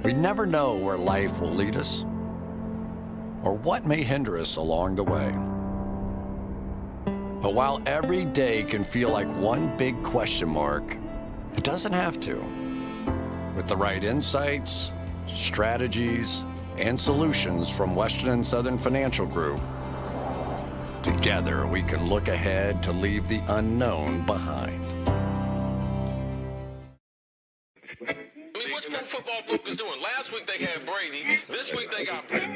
We never know where life will lead us or what may hinder us along the way. But while every day can feel like one big question mark, it doesn't have to. With the right insights, strategies, and solutions from Western and Southern Financial Group, together we can look ahead to leave the unknown behind. What's pro football focus doing? Last week they had Brady. This week they got Brady.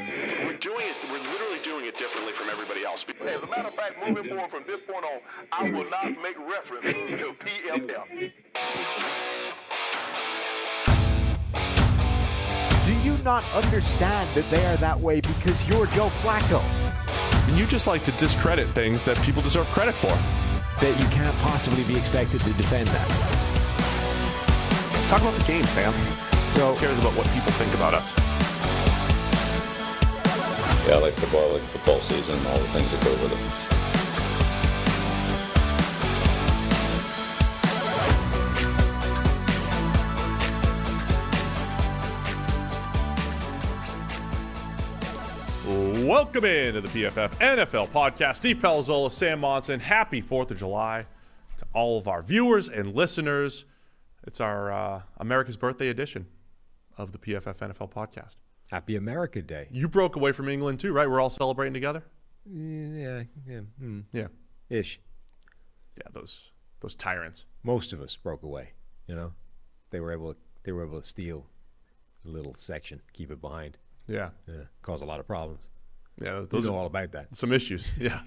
We're literally doing it differently from everybody else. As a matter of fact, moving forward from this point on, I will not make reference to PFF. Do you not understand that they are that way because you're Joe Flacco? And you just like to discredit things that people deserve credit for. That you can't possibly be expected to defend that. Talk about the game, Sam. So, who cares about what people think about us? Yeah, I like football season, and all the things that go with it. Welcome into the PFF NFL Podcast. Steve Palazzolo, Sam Monson. Happy 4th of July to all of our viewers and listeners. It's our America's Birthday edition of the PFF NFL Podcast. Happy America Day. You broke away from England too, right? We're all celebrating together? Yeah. Yeah. Ish. Yeah, those tyrants. Most of us broke away, you know. They were able to steal a little section, keep it behind. Yeah. Cause a lot of problems. Yeah, those are all about that. Some issues. Yeah.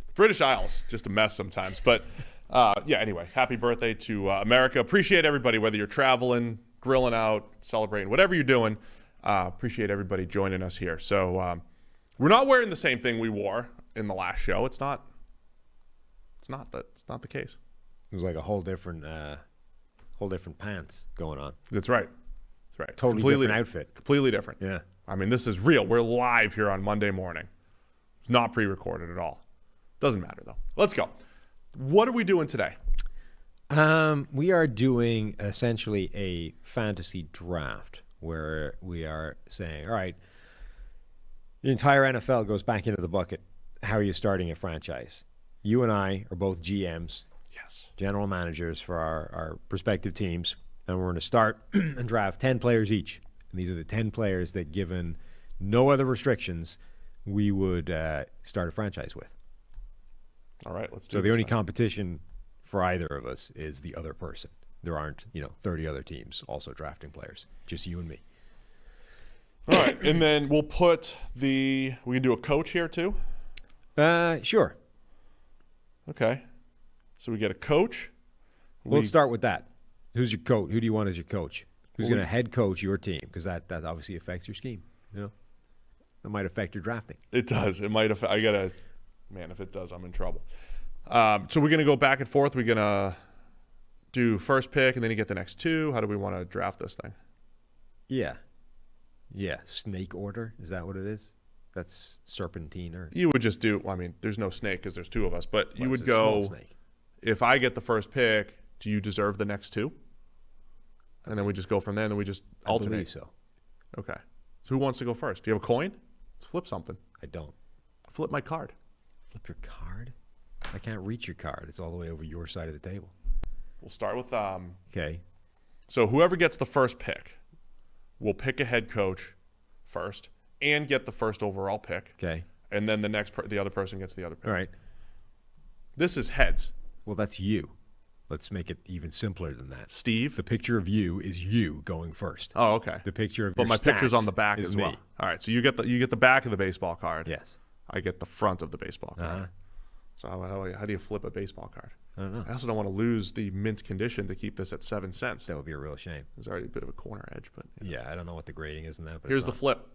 The British Isles, just a mess sometimes. But anyway, happy birthday to America. Appreciate everybody, whether you're traveling, grilling out, celebrating, whatever you're doing. Appreciate everybody joining us here. So we're not wearing the same thing we wore in the last show. It's not the case. It was like a whole different pants going on. That's right. Totally different outfit. Completely different. Yeah. I mean, this is real. We're live here on Monday morning. It's not pre-recorded at all. Doesn't matter, though. Let's go. What are we doing today? We are doing essentially a fantasy draft where we are saying, all right, the entire NFL goes back into the bucket. How are you starting a franchise? You and I are both GMs, yes, general managers for our respective teams, and we're going to start and draft 10 players each. And these are the 10 players that, given no other restrictions, we would start a franchise with. All right, let's do So this the only then. competition for either of us is the other person. There aren't, 30 other teams also drafting players. Just you and me. All right, and then we'll put we can do a coach here too? Sure. Okay. So we get a coach. Let's start with that. Who's your coach? Who do you want as your coach? Who's Well, going to head coach your team? Because that obviously affects your scheme. That might affect your drafting. It does. It might affect. If it does, I'm in trouble. So we're going to go back and forth. We're going to do first pick, and then you get the next two. How do we want to draft this thing? Yeah. Snake order. Is that what it is? That's serpentine or You would just do, there's no snake because there's two of us, but you Well, would it's a small go, snake. if I get the first pick, do you deserve the next two? And then we just go from there, and then we just I alternate. believe so. Okay. So who wants to go first? Do you have a coin? Let's flip something. I don't. Flip my card. Flip your card? I can't reach your card. It's all the way over your side of the table. We'll start with, Okay. so whoever gets the first pick will pick a head coach first and get the first overall pick. Okay. And then the other person gets the other pick. All right. This is heads. Well, that's you. Let's make it even simpler than that. Steve? The picture of you is you going first. Oh, okay. The picture of But your my picture's stats on the back is as me. well. All right, so you get the back of the baseball card. Yes. I get the front of the baseball card. Uh-huh. So how do you flip a baseball card? I don't know. I also don't want to lose the mint condition to keep this at 7 cents. That would be a real shame. There's already a bit of a corner edge, but Yeah, I don't know what the grading is in that. But here's it's the not. flip.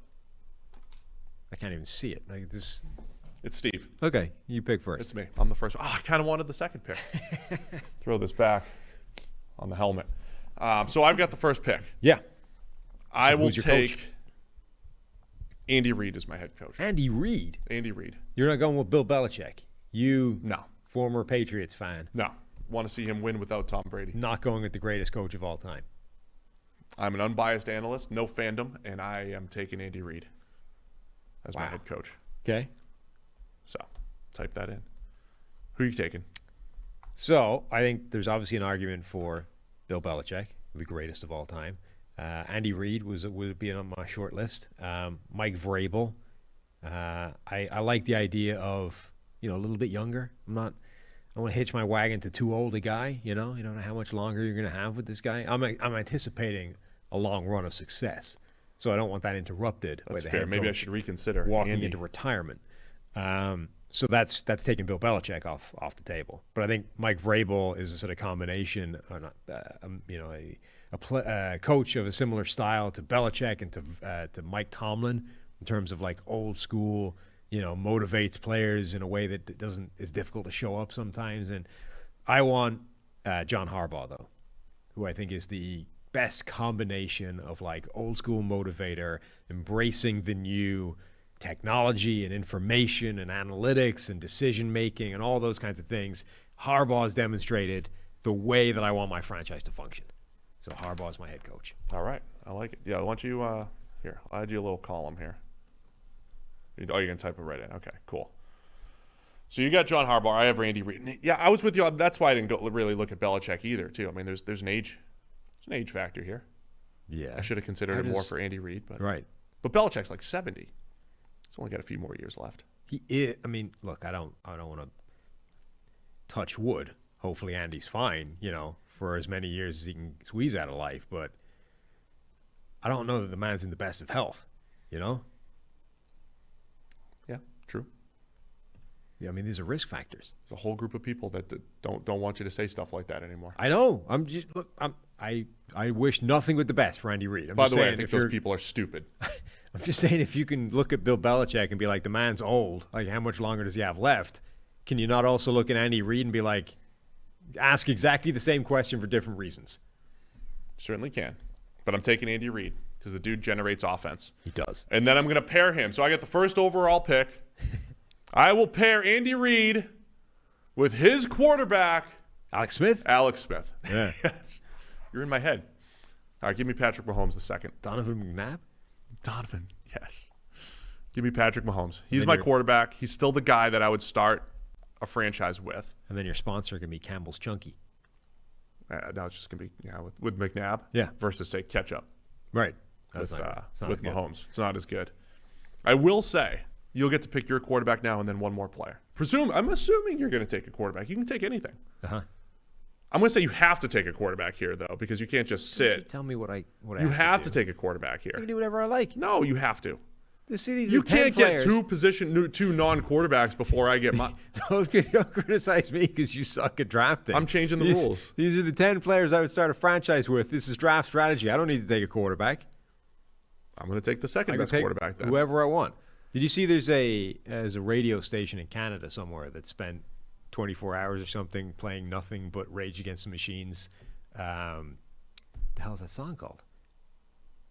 I can't even see it. Like this. It's Steve. Okay, you pick first. It's me. I'm the first one. Oh, I kind of wanted the second pick. Throw this back on the helmet. So I've got the first pick. Yeah. I will who's your take coach? Andy Reid as my head coach. Andy Reid. Andy Reid. You're not going with Bill Belichick. You, No. former Patriots fan, No. Want to see him win without Tom Brady. not going with the greatest coach of all time. I'm an unbiased analyst, no fandom, and I am taking Andy Reid as my head coach. Okay. So type that in. Who are you taking? So I think there's obviously an argument for Bill Belichick, the greatest of all time. Andy Reid would be on my short list. Mike Vrabel. I like the idea of, a little bit younger. I don't want to hitch my wagon to too old a guy. You don't know how much longer you're going to have with this guy. I'm anticipating a long run of success, so I don't want that interrupted. That's by the fair. head Maybe I coach should reconsider walking Andy. into retirement. So that's taking Bill Belichick off the table. But I think Mike Vrabel is a sort of combination, or not, a coach of a similar style to Belichick and to Mike Tomlin in terms of like old school, motivates players in a way that is difficult to show up sometimes. And I want John Harbaugh, though, who I think is the best combination of like old school motivator, embracing the new technology and information and analytics and decision making and all those kinds of things. Harbaugh has demonstrated the way that I want my franchise to function. So Harbaugh is my head coach. All right. I like it. Yeah, why don't you here, I'll add you a little column here. Oh, you're going to type it right in. Okay, cool. So you got John Harbaugh. I have Randy Reid. Yeah, I was with you. That's why I didn't really look at Belichick either, too. I mean, there's an age factor here. Yeah. I should have considered it more for Andy Reid. Right. But Belichick's like 70. He's only got a few more years left. He is. I mean, look, I don't want to touch wood. Hopefully Andy's fine, for as many years as he can squeeze out of life. But I don't know that the man's in the best of health, Yeah, true. Yeah, I mean, these are risk factors. It's a whole group of people that don't want you to say stuff like that anymore. I know. I wish nothing but the best for Andy Reid. By the way, I think those people are stupid. I'm just saying, if you can look at Bill Belichick and be like, the man's old, like how much longer does he have left? Can you not also look at Andy Reid and be like, ask exactly the same question for different reasons? Certainly can. But I'm taking Andy Reid because the dude generates offense. He does. And then I'm going to pair him. So I get the first overall pick. I will pair Andy Reid with his quarterback, Alex Smith? Alex Smith. Yeah. Yes. You're in my head. All right, give me Patrick Mahomes the second. Donovan McNabb? Donovan, yes. Give me Patrick Mahomes. He's my quarterback. He's still the guy that I would start a franchise with. And then your sponsor can be Campbell's Chunky. Now it's just going to be with McNabb versus, say, Ketchup. Right. With Mahomes. It's not as good. I will say, you'll get to pick your quarterback now and then one more player. I'm assuming you're going to take a quarterback. You can take anything. Uh-huh. I'm going to say you have to take a quarterback here, though, because you can't just sit. Tell me what I You have to to take a quarterback here. I can do whatever I like. No, you have to. You can't get two non-quarterbacks before I get my. Don't criticize me because you suck at drafting. I'm changing the rules. These are the 10 players I would start a franchise with. This is draft strategy. I don't need to take a quarterback. I'm going to take the second best quarterback then. Whoever I want. Did you see there's a radio station in Canada somewhere that spent 24 hours or something playing nothing but Rage Against the Machines? The hell is that song called?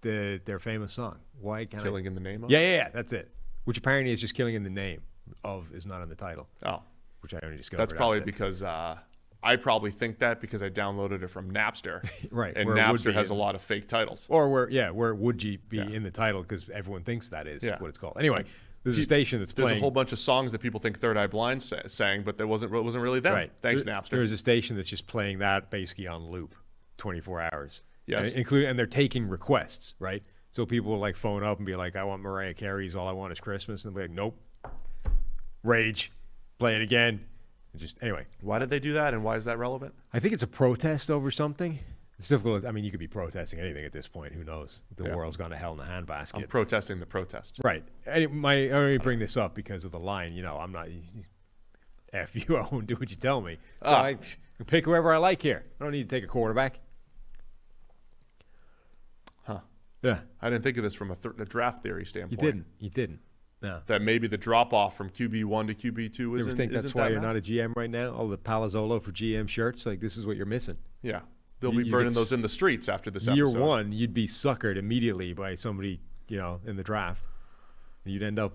Their famous song. Why can't Killing in the Name of? Yeah, that's it. Which apparently is just Killing in the Name of is not in the title. Oh. Which I only discovered. That's probably because I probably think that because I downloaded it from Napster. Right. And Napster has a lot of fake titles. Or where it would be in the title because everyone thinks that is what it's called. Anyway, there's a station that's playing. There's a whole bunch of songs that people think Third Eye Blind sang, but that wasn't really them. Right. Thanks, Napster. There's a station that's just playing that basically on loop 24 hours. Yes. And they're taking requests, right? So people will like phone up and be like, I want Mariah Carey's All I Want Is Christmas. And they'll be like, nope. Rage. Play it again. Anyway. Why did they do that and why is that relevant? I think it's a protest over something. It's difficult. I mean, you could be protesting anything at this point. Who knows? The world's gone to hell in a handbasket. I'm protesting the protest. Right. I only bring this up because of the line. I'm not F you. I won't do what you tell me. So I can pick whoever I like here. I don't need to take a quarterback. Huh. Yeah. I didn't think of this from a draft theory standpoint. You didn't. No. That maybe the drop-off from QB1 to QB2 isn't. You think that's why you're not a GM right now? All the Palazzolo for GM shirts, like this is what you're missing. Yeah. They'll be burning those in the streets after this year episode. Year one, you'd be suckered immediately by somebody, in the draft. You'd end up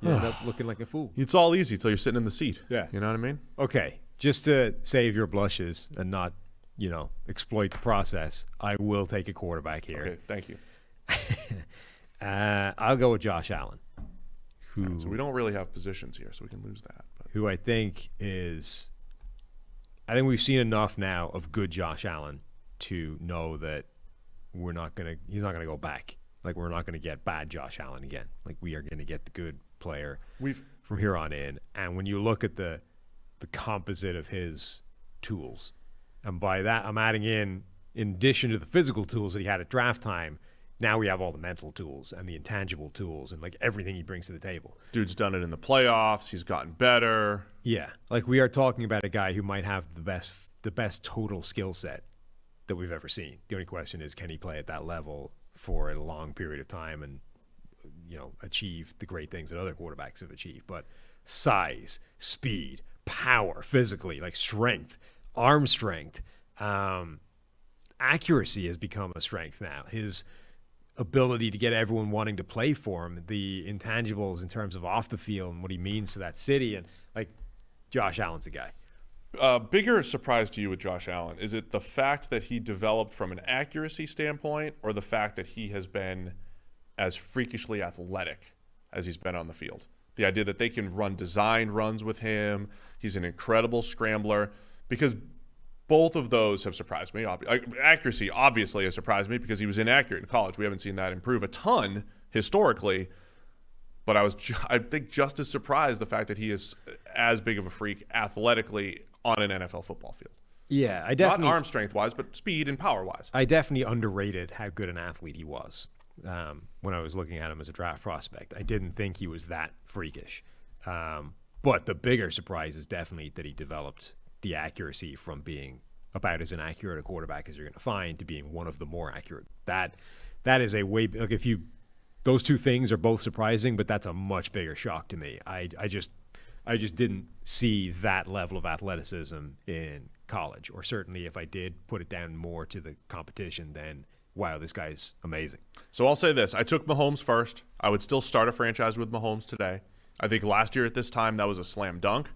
looking like a fool. It's all easy until you're sitting in the seat. Yeah. You know what I mean? Okay. Just to save your blushes and not exploit the process, I will take a quarterback here. Okay, thank you. I'll go with Josh Allen, So we don't really have positions here, so we can lose that. But. who I think we've seen enough now of good Josh Allen to know that he's not going to go back. Like, we're not going to get bad Josh Allen again. Like, we are going to get the good player from here on in. And when you look at the composite of his tools, and by that I'm adding in addition to the physical tools that he had at draft time, now we have all the mental tools and the intangible tools and like everything he brings to the table. Dude's done it in the playoffs. He's gotten better. Yeah, like we are talking about a guy who might have the best total skill set that we've ever seen. The only question is, can he play at that level for a long period of time and achieve the great things that other quarterbacks have achieved? But size, speed, power, physically, like strength, arm strength, accuracy has become a strength now. His ability to get everyone wanting to play for him, the intangibles in terms of off the field and what he means to that city, and like Josh Allen's a guy. Bigger surprise to you with Josh Allen, is it the fact that he developed from an accuracy standpoint, or the fact that he has been as freakishly athletic as he's been on the field? The idea that they can run designed runs with him, he's an incredible scrambler, because both of those have surprised me. Accuracy obviously has surprised me because he was inaccurate in college. We haven't seen that improve a ton historically, but I think just as surprised the fact that he is as big of a freak athletically on an NFL football field. Yeah, I definitely, not arm strength wise, but speed and power wise. I definitely underrated how good an athlete he was when I was looking at him as a draft prospect. I didn't think he was that freakish. But the bigger surprise is definitely that he developed the accuracy from being about as inaccurate a quarterback as you're going to find to being one of the more accurate. That is a way, like, those two things are both surprising, but that's a much bigger shock to me. I just didn't see that level of athleticism in college, or certainly if I did put it down more to the competition, then wow, this guy's amazing. So I'll say this. I took Mahomes first. I would still start a franchise with Mahomes today. I think last year at this time, that was a slam dunk.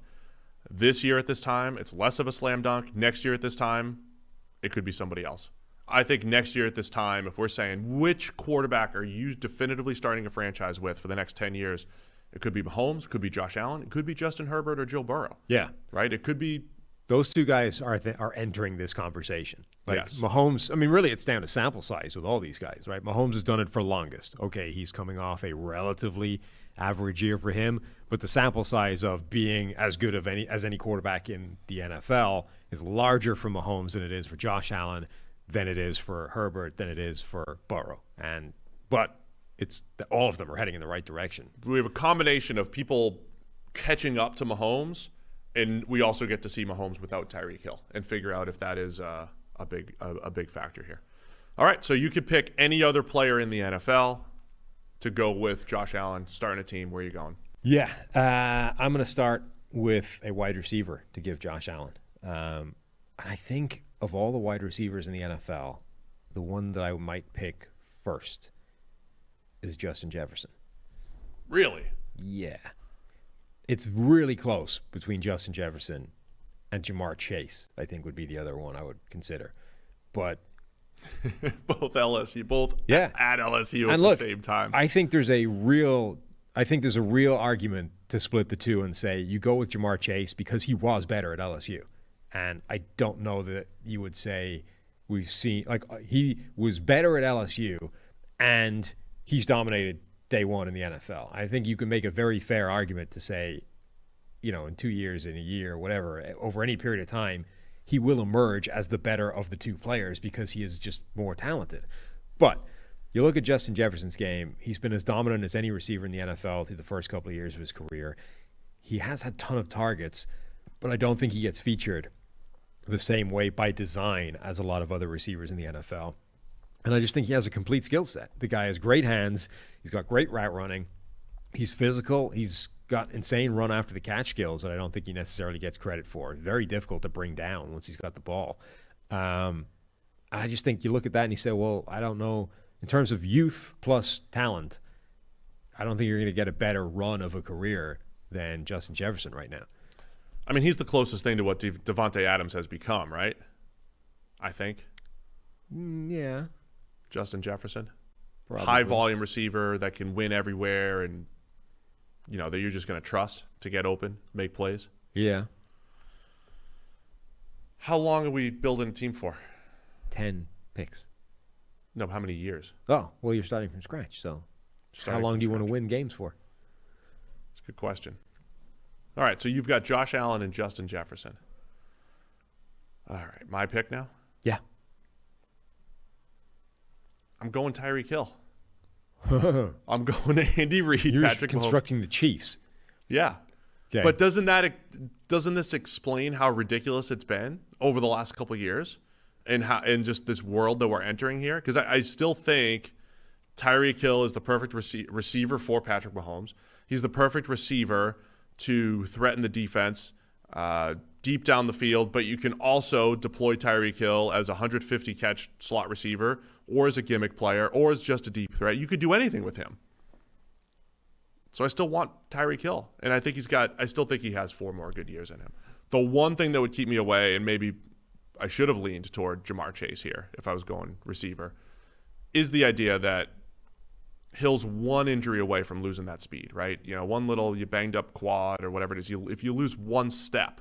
This year at this time, it's less of a slam dunk. Next year at this time, it could be somebody else. I think next year at this time, if we're saying which quarterback are you definitively starting a franchise with for the next 10 years, it could be Mahomes, it could be Josh Allen, it could be Justin Herbert or Joe Burrow. Yeah. Right? It could be. Those two guys are entering this conversation. Like, yes. Mahomes, I mean, really, it's down to sample size with all these guys, right? Mahomes has done it for longest. Okay, he's coming off a relatively average year for him, but the sample size of being as good as any quarterback in the NFL is larger for Mahomes than it is for Josh Allen, than it is for Herbert, than it is for Burrow. But all of them are heading in the right direction. We have a combination of people catching up to Mahomes, and we also get to see Mahomes without Tyreek Hill and figure out if that is a big factor here. All right, so you could pick any other player in the NFL to go with Josh Allen starting a team. Where are you going? Yeah, I'm going to start with a wide receiver to give Josh Allen. And I think of all the wide receivers in the NFL, the one that I might pick first is Justin Jefferson. Really? Yeah. It's really close between Justin Jefferson and Jamar Chase, I think would be the other one I would consider. But both LSU, at LSU and at the same time. I think there's a real argument to split the two and say you go with Jamar Chase because he was better at LSU. And I don't know that you would say we've seen, like, he was better at LSU and he's dominated day one in the NFL. I think you can make a very fair argument to say, in 2 years, in a year, whatever, over any period of time, he will emerge as the better of the two players because he is just more talented. But you look at Justin Jefferson's game, he's been as dominant as any receiver in the NFL through the first couple of years of his career. He has had a ton of targets, but I don't think he gets featured the same way by design as a lot of other receivers in the NFL. And I just think he has a complete skill set. The guy has great hands. He's got great route running. He's physical. He's got insane run after the catch skills that I don't think he necessarily gets credit for. Very difficult to bring down once he's got the ball. I just think you look at that and you say, well, I don't know. In terms of youth plus talent, I don't think you're going to get a better run of a career than Justin Jefferson right now. I mean, he's the closest thing to what Devontae Adams has become, right? I think. Yeah. Justin Jefferson. Probably. High volume receiver that can win everywhere and, that you're just going to trust to get open, make plays. Yeah. How long are we building a team for? 10 picks. No, how many years? Oh, well, you're starting from scratch, so how long do you want to win games for? That's a good question. All right, so you've got Josh Allen and Justin Jefferson. All right, my pick now? Yeah. I'm going Tyreek Hill. I'm going to Andy Reid, You're Patrick constructing Mahomes. the Chiefs. Yeah. Okay. But doesn't this explain how ridiculous it's been over the last couple of years and just this world that we're entering here? Because I still think Tyreek Hill is the perfect receiver for Patrick Mahomes. He's the perfect receiver to threaten the defense deep down the field, but you can also deploy Tyreek Hill as a 150-catch slot receiver or as a gimmick player or as just a deep threat. You could do anything with him. So I still want Tyreek Hill, and I still think he has 4 more good years in him. The one thing that would keep me away, and maybe I should have leaned toward Jamar Chase here if I was going receiver, is the idea that Hill's one injury away from losing that speed, right? One little you banged up quad or whatever it is. If you lose one step,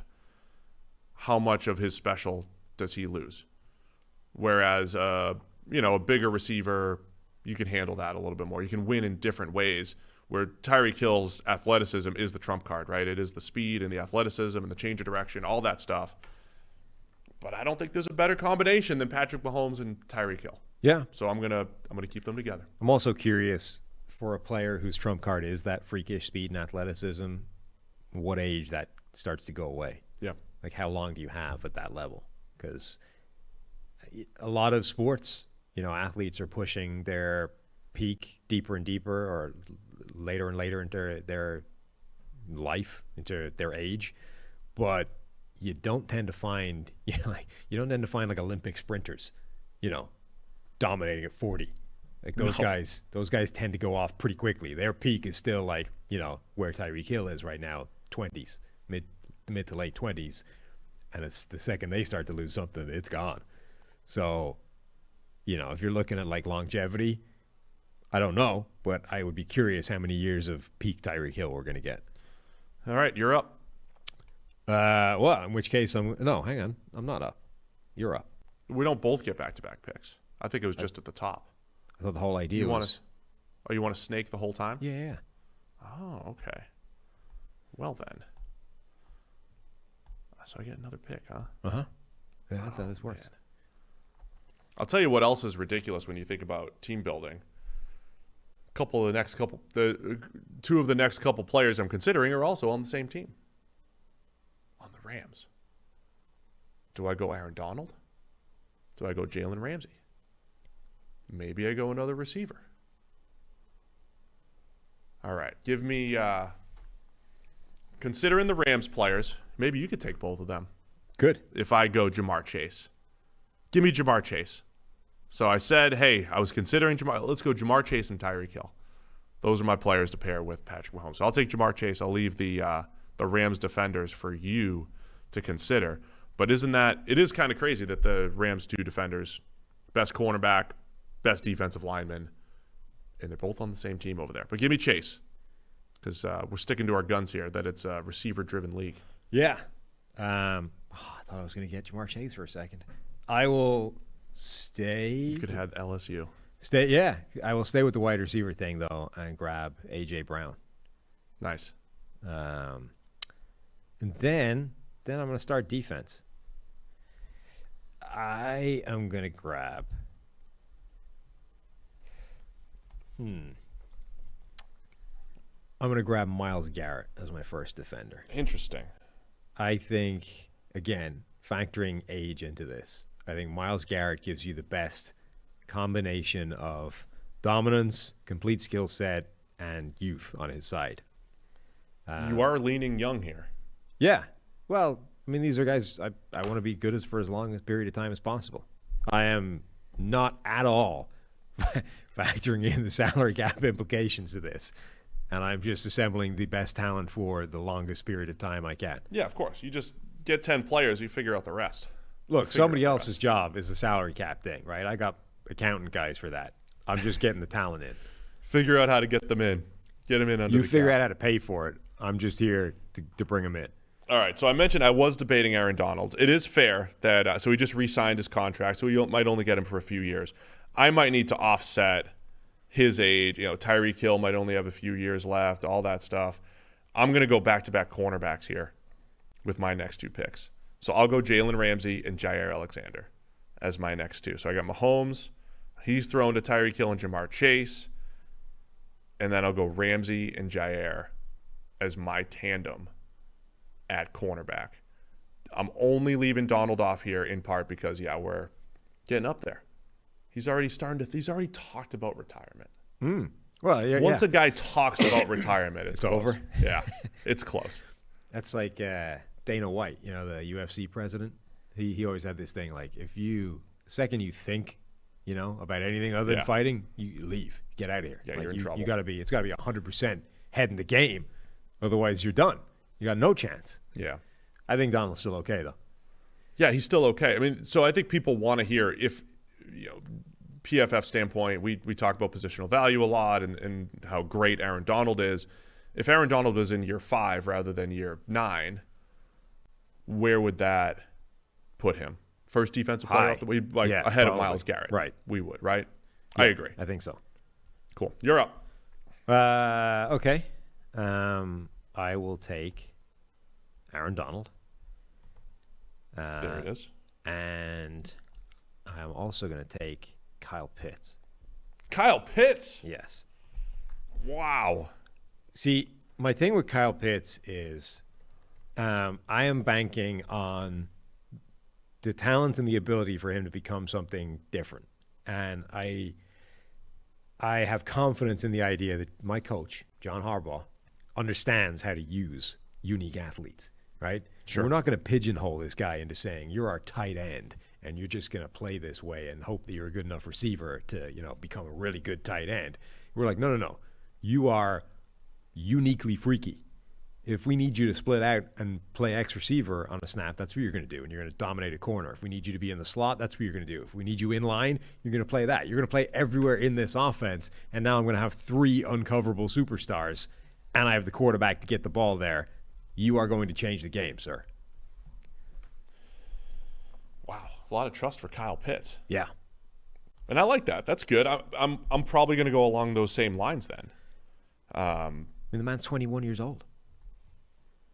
how much of his special does he lose? Whereas, a bigger receiver, you can handle that a little bit more. You can win in different ways. Where Tyreek Hill's athleticism is the trump card, right? It is the speed and the athleticism and the change of direction, all that stuff. But I don't think there's a better combination than Patrick Mahomes and Tyreek Hill. Yeah. So I'm gonna keep them together. I'm also curious for a player whose trump card is that freakish speed and athleticism, what age that starts to go away. Yeah. Like how long do you have at that level? Because a lot of sports, athletes are pushing their peak deeper and deeper or later and later into their life, into their age, but you don't tend to find like Olympic sprinters, dominating at 40. Like those guys tend to go off pretty quickly. Their peak is still like, where Tyreek Hill is right now, 20s, mid to late 20s, and it's the second they start to lose something, it's gone. So, if you're looking at like longevity, I don't know, but I would be curious how many years of peak Tyreek Hill we're going to get. All right, you're up. Well, in which case hang on. I'm not up. You're up. We don't both get back-to-back picks. I think it was just at the top. I thought the whole idea was... you want to snake the whole time? Yeah. Oh, okay. Well then. So I get another pick, huh? Uh-huh. Yeah, that's how this works. Man. I'll tell you what else is ridiculous when you think about team building. Two of the next couple players I'm considering are also on the same team. On the Rams. Do I go Aaron Donald? Do I go Jalen Ramsey? Maybe I go another receiver. All right. Give me, considering the Rams players, maybe you could take both of them. Good. If I go Jamar Chase. Give me Jamar Chase. So I said, hey, I was considering Jamar. Let's go Jamar Chase and Tyreek Hill. Those are my players to pair with Patrick Mahomes. So I'll take Jamar Chase. I'll leave the Rams defenders for you to consider. But it is kind of crazy that the Rams 2 defenders, best cornerback, best defensive lineman, and they're both on the same team over there. But give me Chase, because we're sticking to our guns here that it's a receiver-driven league. Yeah. I thought I was going to get Jamar Chase for a second. I will stay. You could have LSU. I will stay with the wide receiver thing, though, and grab A.J. Brown. Nice. And then I'm going to start defense. I am going to grab. I'm going to grab Myles Garrett as my first defender. Interesting. I think, again, factoring age into this, I think Myles Garrett gives you the best combination of dominance, complete skill set, and youth on his side. You are leaning young here. Yeah. Well, I mean, these are guys I want to be good for as long a period of time as possible. I am not at all factoring in the salary cap implications of this. And I'm just assembling the best talent for the longest period of time I can. Yeah, of course. You just get 10 players, you figure out the rest. Look, somebody else's job is the salary cap thing, right? I got accountant guys for that. I'm just getting the talent in. Figure out how to get them in. Get them in under the cap. You figure out how to pay for it. I'm just here to bring them in. All right, so I mentioned I was debating Aaron Donald. It is fair that so he just re-signed his contract, so we might only get him for a few years. I might need to offset his age. Tyreek Hill might only have a few years left, all that stuff. I'm going to go back-to-back cornerbacks here with my next two picks. So I'll go Jalen Ramsey and Jair Alexander as my next two. So I got Mahomes. He's thrown to Tyreek Hill and Jamar Chase. And then I'll go Ramsey and Jair as my tandem at cornerback. I'm only leaving Donald off here in part because, we're getting up there. He's already talked about retirement. Well, yeah, Once a guy talks about retirement, it's over. Yeah, it's close. That's like Dana White, the UFC president. He always had this thing like, the second you think, about anything other than fighting, you leave, get out of here. Yeah, like you're in trouble. It's got to be 100% head in the game, otherwise you're done. You got no chance. Yeah, I think Donald's still okay though. Yeah, he's still okay. I mean, so I think people want to hear if PFF standpoint, we talk about positional value a lot and how great Aaron Donald is. If Aaron Donald was in year 5 rather than year 9, where would that put him? First defensive player off the way, ahead of Myles Garrett. Right. We would, right? Yeah, I agree. I think so. Cool. You're up. Okay. I will take Aaron Donald. There it is. And I'm also going to take Kyle Pitts. Kyle Pitts? Yes. Wow. See, my thing with Kyle Pitts is I am banking on the talent and the ability for him to become something different. And I have confidence in the idea that my coach, John Harbaugh, understands how to use unique athletes, right? Sure. We're not going to pigeonhole this guy into saying you're our tight end and you're just going to play this way and hope that you're a good enough receiver to, become a really good tight end. We're like, no. You are uniquely freaky. If we need you to split out and play X receiver on a snap, that's what you're going to do, and you're going to dominate a corner. If we need you to be in the slot, that's what you're going to do. If we need you in line, you're going to play that. You're going to play everywhere in this offense, and now I'm going to have 3 uncoverable superstars, and I have the quarterback to get the ball there. You are going to change the game, sir. Wow, a lot of trust for Kyle Pitts. Yeah. And I like that. That's good. I'm probably going to go along those same lines then. I mean, the man's 21 years old.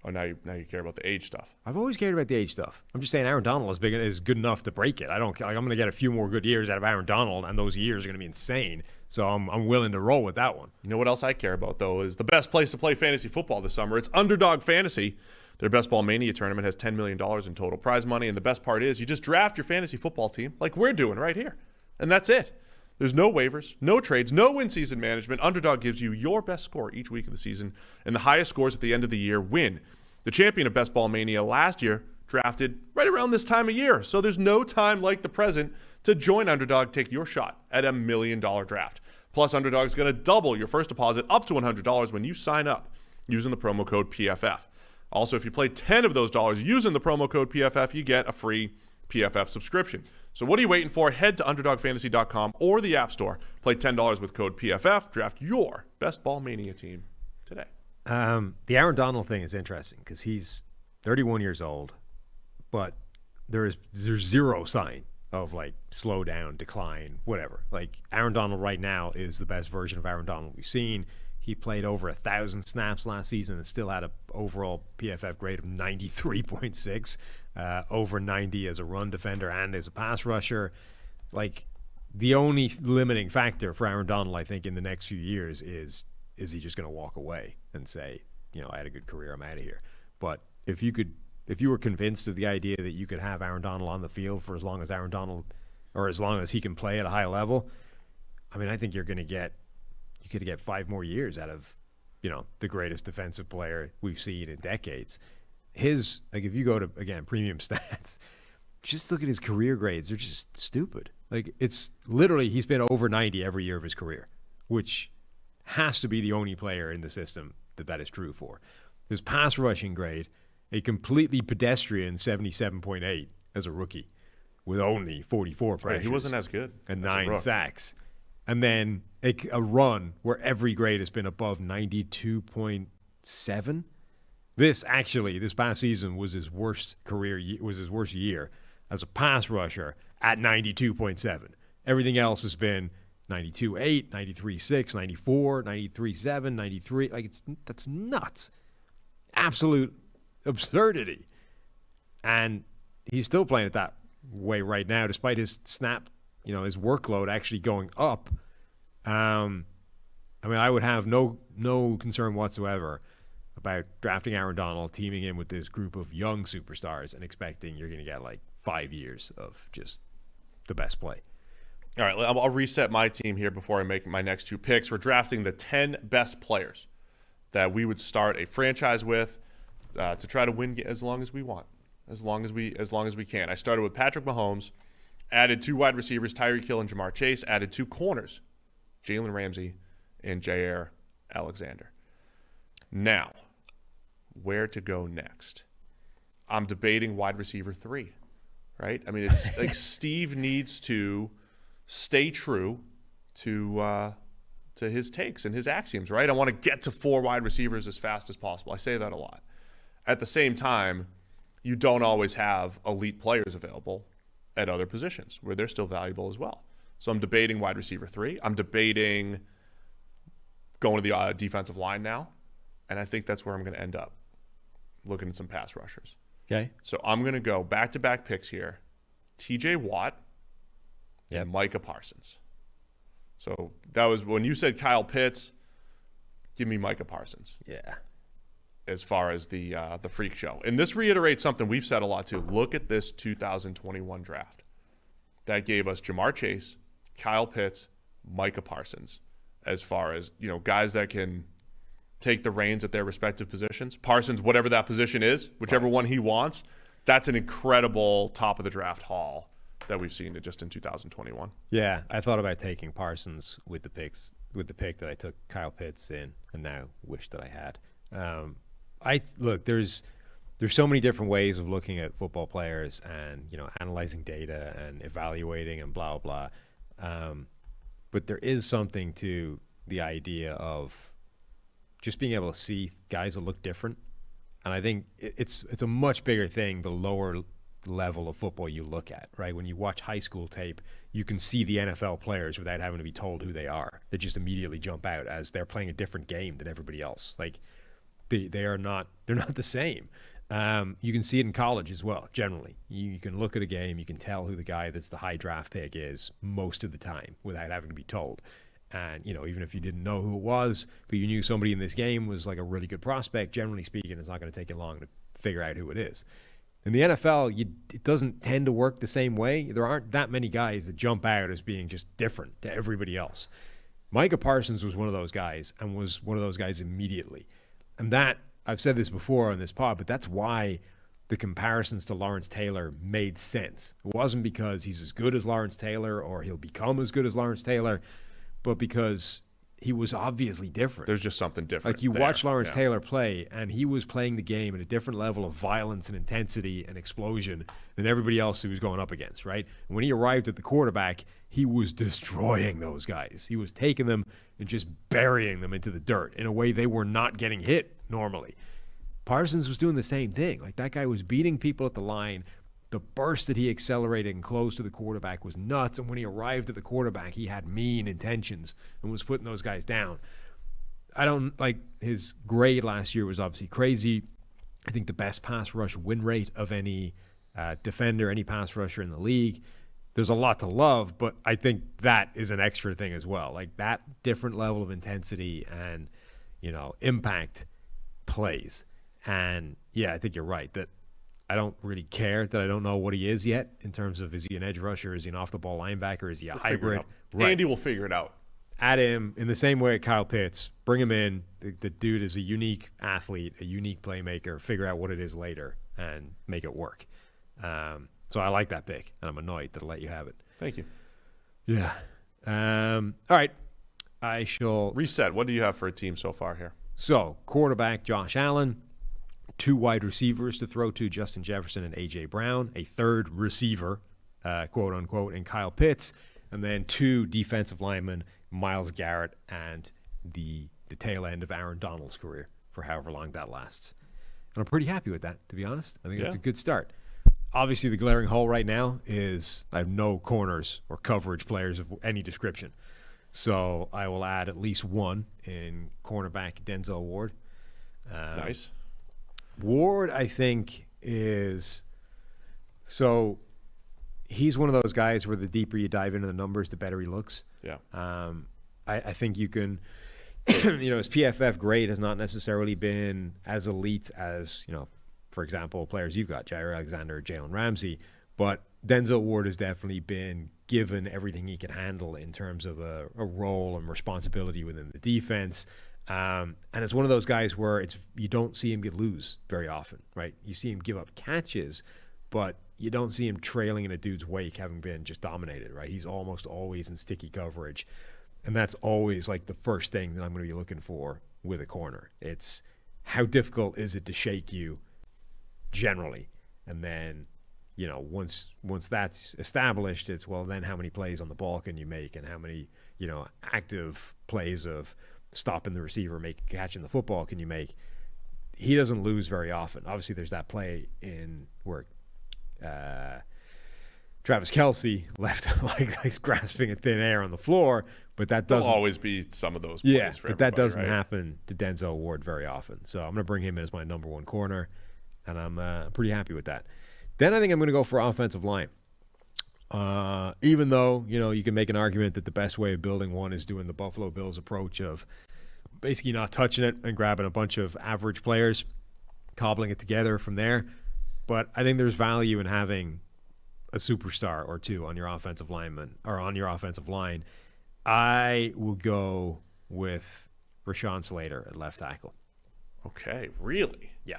Oh, now you care about the age stuff. I've always cared about the age stuff. I'm just saying Aaron Donald is good enough to break it. I'm going to get a few more good years out of Aaron Donald, and those years are going to be insane. So I'm willing to roll with that one. You know what else I care about, though, is the best place to play fantasy football this summer. It's Underdog Fantasy. Their Best Ball Mania tournament has $10 million in total prize money, and the best part is you just draft your fantasy football team like we're doing right here. And that's it. There's no waivers, no trades, no in-season management. Underdog gives you your best score each week of the season, and the highest scores at the end of the year win. The champion of Best Ball Mania last year drafted right around this time of year, so there's no time like the present to join Underdog. Take your shot at $1 million draft. Plus, Underdog's going to double your first deposit up to $100 when you sign up using the promo code PFF. Also, if you play 10 of those dollars using the promo code PFF, you get a free PFF subscription. So what are you waiting for? Head to UnderdogFantasy.com or the App Store. Play $10 with code PFF. Draft your Best Ball Mania team today. The Aaron Donald thing is interesting because he's 31 years old, but there's zero sign of like slow down, decline, whatever. Like Aaron Donald right now is the best version of Aaron Donald we've seen. He played over 1,000 snaps last season and still had an overall PFF grade of 93.6, over 90 as a run defender and as a pass rusher. Like the only limiting factor for Aaron Donald, I think, in the next few years is he just going to walk away and say, I had a good career, I'm out of here. But if you were convinced of the idea that you could have Aaron Donald on the field for as long as Aaron Donald, or as long as he can play at a high level, I mean, I think you could get 5 more years out of, the greatest defensive player we've seen in decades. If you go to, again, premium stats, just look at his career grades. They're just stupid. Like, it's literally, he's been over 90 every year of his career, which has to be the only player in the system that is true for. His pass rushing grade, a completely pedestrian 77.8 as a rookie. with only 44 pressures. He wasn't as good. And as 9 sacks. And then a run where every grade has been above 92.7. This past season was his worst year as a pass rusher at 92.7. Everything else has been 92.8, 93.6, 94, 93.7, 93. That's nuts. Absolute absurdity. And he's still playing it that way right now, despite his his workload actually going up. I would have no concern whatsoever about drafting Aaron Donald, teaming in with this group of young superstars, and expecting you're going to get 5 years of just the best play. All right, I'll reset my team here before I make my next 2 picks. We're drafting the 10 best players that we would start a franchise with to try to win as long as we want, as long as we can. I started with Patrick Mahomes, added 2 wide receivers, Tyreek Hill and Jamar Chase, added 2 corners, Jalen Ramsey and Jair Alexander. Now, where to go next? I'm debating wide receiver 3, right? I mean, it's like Steve needs to stay true to his takes and his axioms, right? I want to get to 4 wide receivers as fast as possible. I say that a lot. At the same time, you don't always have elite players available at other positions where they're still valuable as well. So I'm debating wide receiver 3. I'm debating going to the defensive line now, and I think that's where I'm going to end up, looking at some pass rushers. Okay. So I'm going to go back-to-back picks here. TJ Watt and Micah Parsons. So that was when you said Kyle Pitts, give me Micah Parsons. Yeah. As far as the freak show. And this reiterates something we've said a lot too. Look at this 2021 draft. That gave us Jamar Chase, Kyle Pitts, Micah Parsons as far as, guys that can take the reins at their respective positions. Parsons, whatever that position is, whichever one he wants, that's an incredible top of the draft haul that we've seen just in 2021. Yeah, I thought about taking Parsons with the pick that I took Kyle Pitts in, and now wish that I had. There's so many different ways of looking at football players and analyzing data and evaluating and blah blah. But there is something to the idea of just being able to see guys that look different, and I think it's a much bigger thing the lower level of football you look at, right? When you watch high school tape, you can see the NFL players without having to be told who they are. They just immediately jump out as they're playing a different game than everybody else. They're not the same. You can see it in college as well. Generally, you can look at a game, you can tell who the guy that's the high draft pick is most of the time without having to be told. And even if you didn't know who it was, but you knew somebody in this game was a really good prospect, generally speaking, it's not going to take you long to figure out who it is. In the NFL, it doesn't tend to work the same way. There aren't that many guys that jump out as being just different to everybody else. Micah Parsons was one of those guys, and was one of those guys immediately. And that, I've said this before on this pod, but that's why the comparisons to Lawrence Taylor made sense. It wasn't because he's as good as Lawrence Taylor or he'll become as good as Lawrence Taylor, but because he was obviously different. There's just something different. You watch Lawrence Taylor play, and he was playing the game at a different level of violence and intensity and explosion than everybody else he was going up against, right? And when he arrived at the quarterback, he was destroying those guys. He was taking them and just burying them into the dirt in a way they were not getting hit normally. Parsons was doing the same thing. That guy was beating people at the line. The burst that he accelerated and closed to the quarterback was nuts. And when he arrived at the quarterback, he had mean intentions and was putting those guys down. His grade last year was obviously crazy. I think the best pass rush win rate of any defender, any pass rusher in the league. There's a lot to love, but I think that is an extra thing as well. That different level of intensity and, impact plays. And yeah, I think you're right that I don't really care that I don't know what he is yet in terms of, is he an edge rusher? Is he an off-the-ball linebacker? Is he a hybrid? Right. Andy will figure it out. Add him in the same way at Kyle Pitts. Bring him in. The dude is a unique athlete, a unique playmaker. Figure out what it is later and make it work. So I like that pick, and I'm annoyed that I'll let you have it. Thank you. Yeah. All right. I shall reset. What do you have for a team so far here? So, quarterback Josh Allen. 2 wide receivers to throw to, Justin Jefferson and A.J. Brown. A third receiver quote unquote, in Kyle Pitts, and then 2 defensive linemen, Myles Garrett and the tail end of Aaron Donald's career for however long that lasts. And I'm pretty happy with that, to be honest. I think that's a good start. Obviously, the glaring hole right now is I have no corners or coverage players of any description. So I will add at least one in cornerback Denzel Ward. Nice. Ward, I think, is – so he's one of those guys where the deeper you dive into the numbers, the better he looks. Yeah. I think you can – his PFF grade has not necessarily been as elite as, for example, players you've got, Jair Alexander, Jalen Ramsey. But Denzel Ward has definitely been given everything he can handle in terms of a role and responsibility within the defense. And it's one of those guys where you don't see him lose very often, right? You see him give up catches, but you don't see him trailing in a dude's wake, having been just dominated, right? He's almost always in sticky coverage. And that's always like the first thing that I'm going to be looking for with a corner. It's how difficult is it to shake you generally? And then, once that's established, it's, well, then how many plays on the ball can you make, and how many, active plays of stopping the receiver, catching the football can you make? He doesn't lose very often. Obviously, there's that play in where Travis Kelce left like he's grasping at thin air on the floor, but that doesn't There'll always be some of those plays for but that doesn't right? happen to Denzel Ward very often. So I'm going to bring him in as my number one corner, and I'm pretty happy with that. Then I think I'm going to go for offensive line. Even though, you can make an argument that the best way of building one is doing the Buffalo Bills approach of basically not touching it and grabbing a bunch of average players, cobbling it together from there. But I think there's value in having a superstar or two on your offensive lineman or on your offensive line. I will go with Rashawn Slater at left tackle. Okay, really? Yeah.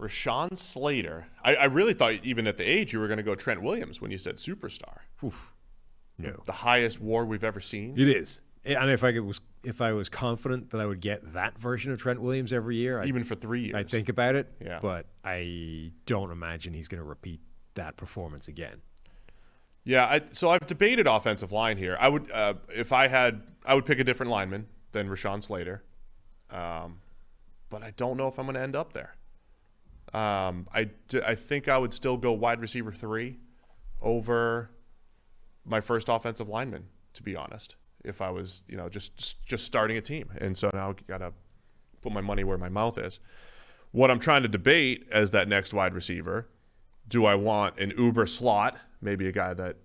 Rashawn Slater. I really thought even at the age you were going to go Trent Williams when you said superstar. Oof. No. The highest WAR we've ever seen. It is. And if I was confident that I would get that version of Trent Williams every year, even for 3 years. I'd think about it. Yeah. But I don't imagine he's going to repeat that performance again. Yeah, so I've debated offensive line here. I would, I would pick a different lineman than Rashawn Slater, but I don't know if I'm going to end up there. I think I would still go wide receiver 3 over my first offensive lineman, to be honest. If I was, just starting a team, and so now I got to put my money where my mouth is. What I'm trying to debate as that next wide receiver. Do I want an uber slot, maybe a guy that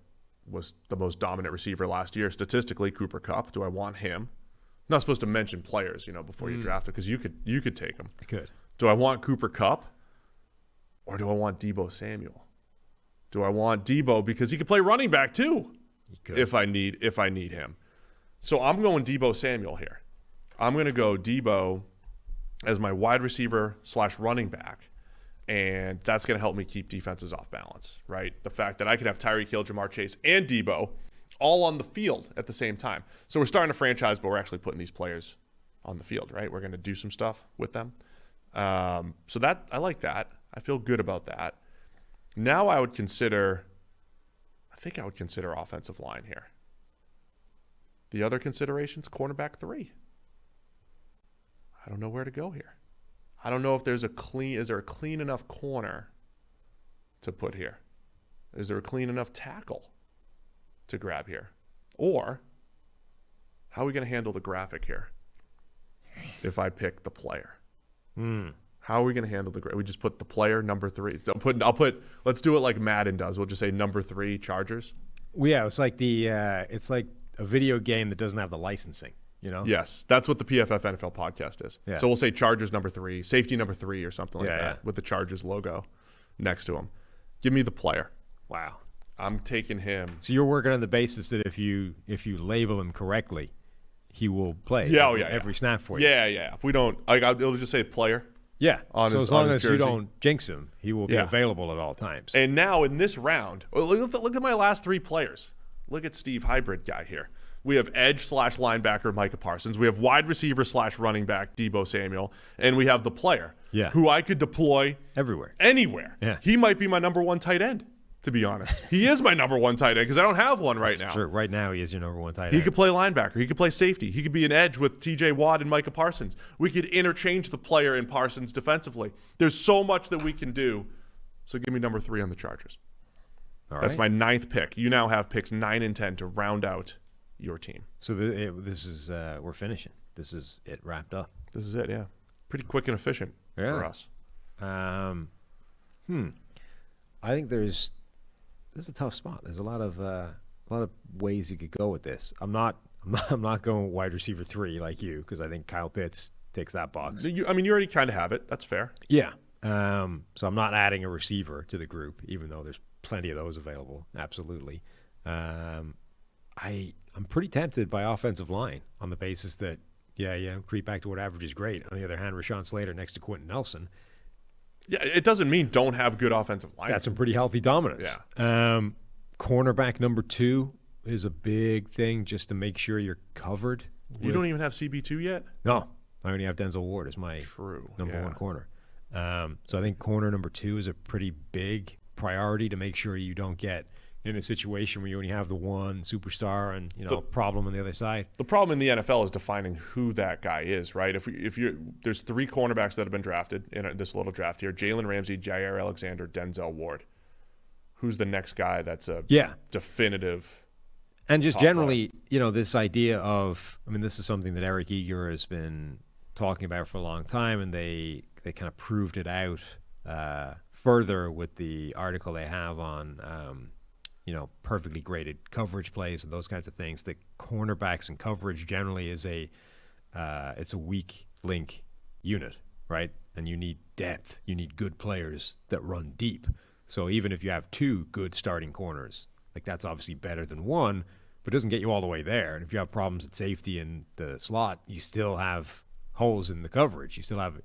was the most dominant receiver last year statistically, Cooper Kupp? Do I want him? I'm not supposed to mention players, before you draft it, because you could take them. I could. Do I want Cooper Kupp, or do I want Deebo Samuel? Do I want Deebo because he could play running back too, if I need him? So I'm going Deebo Samuel here. I'm going to go Deebo as my wide receiver / running back. And that's going to help me keep defenses off balance, right? The fact that I can have Tyreek Hill, Jamar Chase, and Deebo all on the field at the same time. So we're starting a franchise, but we're actually putting these players on the field, right? We're going to do some stuff with them. So that I like that. I feel good about that. Now I think I would consider offensive line here. The other considerations, cornerback 3. I don't know where to go here. I don't know if is there a clean enough corner to put here? Is there a clean enough tackle to grab here? Or how are we going to handle the graphic here if I pick the player? How are we going to handle we just put the player, number 3. Let's do it like Madden does. We'll just say number 3 Chargers. Well, yeah, it's like it's like a video game that doesn't have the licensing. Yes, that's what the PFF NFL podcast is. Yeah. So we'll say Chargers number 3, safety number 3, or something like that, Yeah. with the Chargers logo next to him. Give me the player. Wow. I'm taking him. So you're working on the basis that if you label him correctly, he will play every snap for you. Yeah. If we don't, it'll just say player. Yeah. So as long as you jersey. don't jinx him, he will be available at all times. And now in this round, look at my last 3 players. Look at Steve Hybrid guy here. We have edge / linebacker Micah Parsons. We have wide receiver / running back Deebo Samuel. And we have the player who I could deploy everywhere. Anywhere. Yeah. He might be my number 1 tight end. to be honest. He is my number one tight end because I don't have one right now. True. Right now, he is your number one tight end. He could play linebacker. He could play safety. He could be an edge with T.J. Watt and Micah Parsons. We could interchange the player in Parsons defensively. There's so much that we can do. So give me number 3 on the Chargers. That's my 9th pick. You now have picks 9 and 10 to round out your team. So this is we're finishing. This is it wrapped up. This is it, yeah. Pretty quick and efficient for us. I think this is a tough spot. There's a lot of ways you could go with this. I'm not going wide receiver 3 like you because I think Kyle Pitts takes that box. You already kind of have it. That's fair. Yeah. So I'm not adding a receiver to the group, even though there's plenty of those available. Absolutely. I'm pretty tempted by offensive line on the basis that, creep back to what average is great. On the other hand, Rashawn Slater next to Quentin Nelson. Yeah, it doesn't mean don't have good offensive line. That's some pretty healthy dominance. Yeah. Cornerback number 2 is a big thing just to make sure you're covered. You don't even have CB2 yet? No. I only have Denzel Ward as my number 1 corner. So I think corner number 2 is a pretty big priority to make sure you don't get in a situation where you only have the one superstar and problem on the other side. The problem in the NFL is defining who that guy is, right? There's 3 cornerbacks that have been drafted in this little draft here: Jalen Ramsey, Jair Alexander, Denzel Ward. Who's the next guy that's a definitive? And just generally, this idea of, this is something that Eric Eager has been talking about for a long time, and they kind of proved it out further with the article they have on perfectly graded coverage plays and those kinds of things. The cornerbacks and coverage generally is it's a weak link unit, right? And you need depth. You need good players that run deep. So even if you have 2 good starting corners, like that's obviously better than 1, but it doesn't get you all the way there. And if you have problems at safety and the slot, you still have holes in the coverage. You still have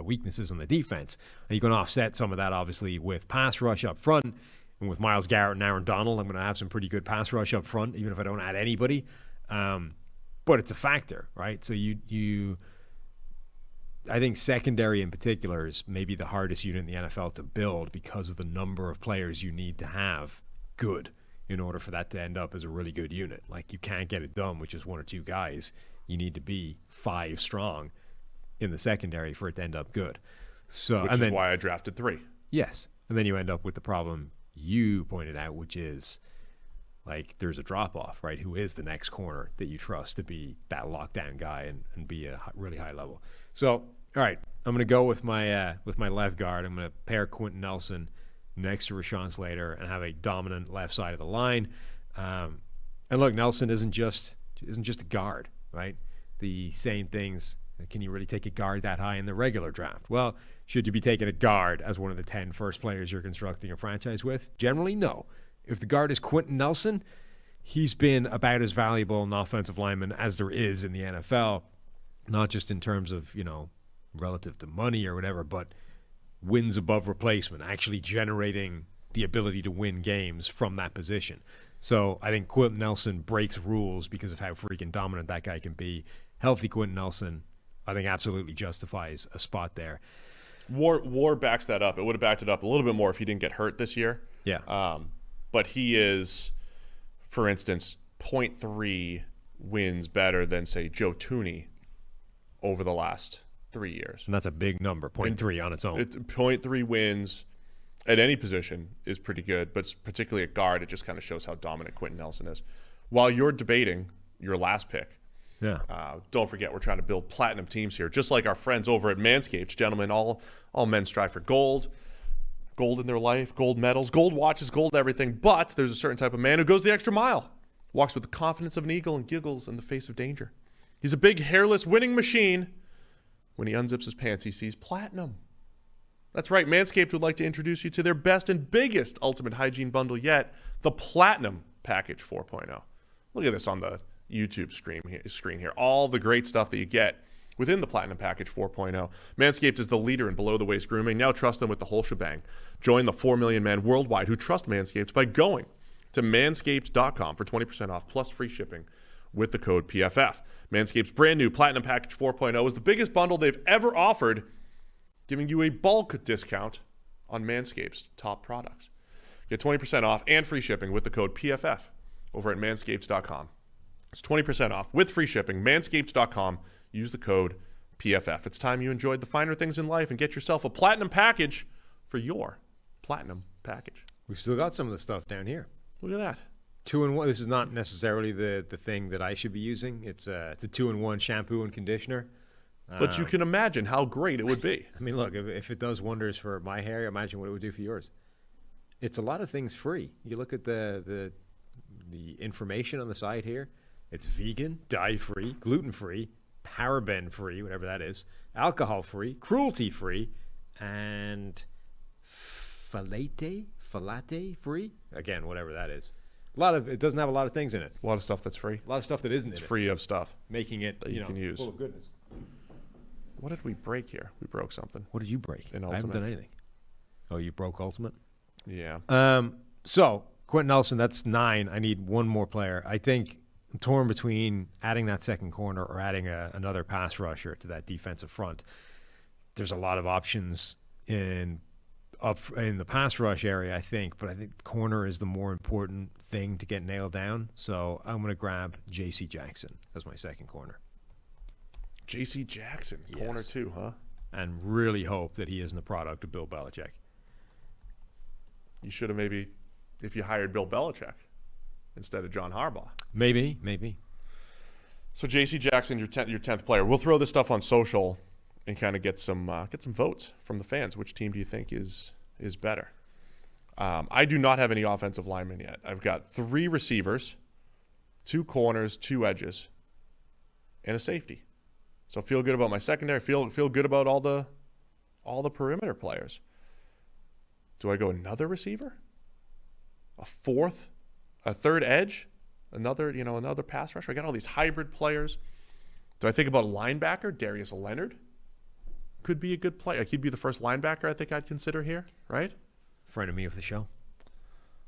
weaknesses on the defense. And you can offset some of that, obviously, with pass rush up front. And with Myles Garrett and Aaron Donald, I'm going to have some pretty good pass rush up front, even if I don't add anybody. But it's a factor, right? So I think secondary in particular is maybe the hardest unit in the NFL to build because of the number of players you need to have good in order for that to end up as a really good unit. Like, you can't get it done with just 1 or 2 guys. You need to be 5 strong in the secondary for it to end up good. So, which is why I drafted 3. Yes. And then you end up with the problem you pointed out, which is like there's a drop-off, right? Who is the next corner that you trust to be that lockdown guy and be a really high level? So, all right, I'm going to go with my left guard. I'm going to pair Quentin Nelson next to Rashawn Slater and have a dominant left side of the line. And look, Nelson isn't just a guard, right? The same things. Can you really take a guard that high in the regular draft? Well, should you be taking a guard as one of the 10 first players you're constructing a franchise with? Generally, no. If the guard is Quentin Nelson, he's been about as valuable an offensive lineman as there is in the NFL, not just in terms of, relative to money or whatever, but wins above replacement, actually generating the ability to win games from that position. So I think Quentin Nelson breaks rules because of how freaking dominant that guy can be. Healthy Quentin Nelson, I think, absolutely justifies a spot there. War backs that up. It would have backed it up a little bit more if he didn't get hurt this year. Yeah. But he is, for instance, 0.3 wins better than, say, Joe Tooney over the last 3 years. And that's a big number, 0.3 on its own. 0.3 wins at any position is pretty good, but particularly at guard, it just kind of shows how dominant Quentin Nelson is. While you're debating your last pick, don't forget we're trying to build platinum teams here, just like our friends over at Manscaped. Gentlemen, all men strive for gold in their life, gold medals, gold watches, gold everything. But there's a certain type of man who goes the extra mile, walks with the confidence of an eagle and giggles in the face of danger. He's a big, hairless winning machine. When he unzips his pants, he sees platinum. That's right, Manscaped would like to introduce you to their best and biggest ultimate hygiene bundle yet, the Platinum Package 4.0. Look at this on the YouTube screen here. All the great stuff that you get within the Platinum Package 4.0. Manscaped is the leader in below-the-waist grooming. Now trust them with the whole shebang. Join the 4 million men worldwide who trust Manscaped by going to manscaped.com for 20% off plus free shipping with the code PFF. Manscaped's brand new Platinum Package 4.0 is the biggest bundle they've ever offered, giving you a bulk discount on Manscaped's top products. Get 20% off and free shipping with the code PFF over at manscaped.com. It's 20% off with free shipping. Manscaped.com. Use the code PFF. It's time you enjoyed the finer things in life and get yourself a platinum package for your platinum package. We've still got some of the stuff down here. Look at that. 2-in-1. This is not necessarily the thing that I should be using. It's a 2-in-1 shampoo and conditioner. But you can imagine how great it would be. I mean, look, if it does wonders for my hair, imagine what it would do for yours. It's a lot of things free. You look at the information on the side here. It's vegan, dye-free, gluten-free, paraben-free, whatever that is, alcohol-free, cruelty-free, and phthalate-free. Again, whatever that is. It doesn't have a lot of things in it. A lot of stuff that's free. A lot of stuff that isn't It's in it. free of stuff. Making it that you can use. full of goodness. What did we break here? We broke something. What did you break? In I haven't Ultimate. done anything. Oh, you broke Ultimate? Yeah. So, Quentin Nelson, that's 9. I need one more player. I think I'm torn between adding that second corner or adding another pass rusher to that defensive front. There's a lot of options in the pass rush area, I think, but I think corner is the more important thing to get nailed down. So I'm going to grab J.C. Jackson as my second corner. J.C. Jackson, corner 2, huh? And really hope that he isn't a product of Bill Belichick. You should have maybe, if you hired Bill Belichick instead of John Harbaugh. Maybe. So J.C. Jackson, your 10th player. We'll throw this stuff on social and kind of get some votes from the fans. Which team do you think is better? I do not have any offensive linemen yet. I've got 3 receivers, 2 corners, 2 edges, and a safety. So feel good about my secondary. Feel good about all the perimeter players. Do I go another receiver? A third edge? Another pass rusher? I got all these hybrid players. Do I think about a linebacker? Darius Leonard could be a good player. He'd be the first linebacker I think I'd consider here, right? Friend of me of the show.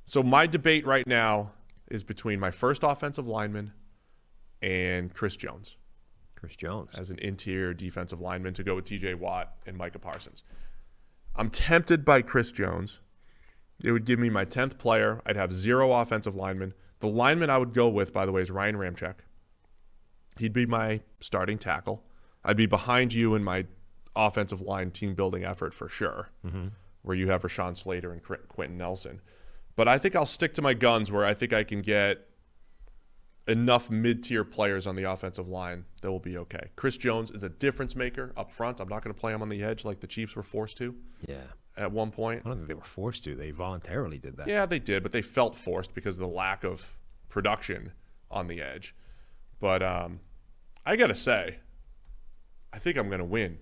So my debate right now is between my first offensive lineman and Chris Jones. Chris Jones. As an interior defensive lineman to go with TJ Watt and Micah Parsons. I'm tempted by Chris Jones. It would give me my 10th player. I'd have 0 offensive linemen. The lineman I would go with, by the way, is Ryan Ramczyk. He'd be my starting tackle. I'd be behind you in my offensive line team building effort for sure, where you have Rashawn Slater and Quentin Nelson. But I think I'll stick to my guns where I think I can get enough mid-tier players on the offensive line that will be okay. Chris Jones is a difference maker up front. I'm not going to play him on the edge like the Chiefs were forced to at one point. I don't think they were forced to. They voluntarily did that. Yeah, they did, but they felt forced because of the lack of production on the edge. But I got to say, I think I'm going to win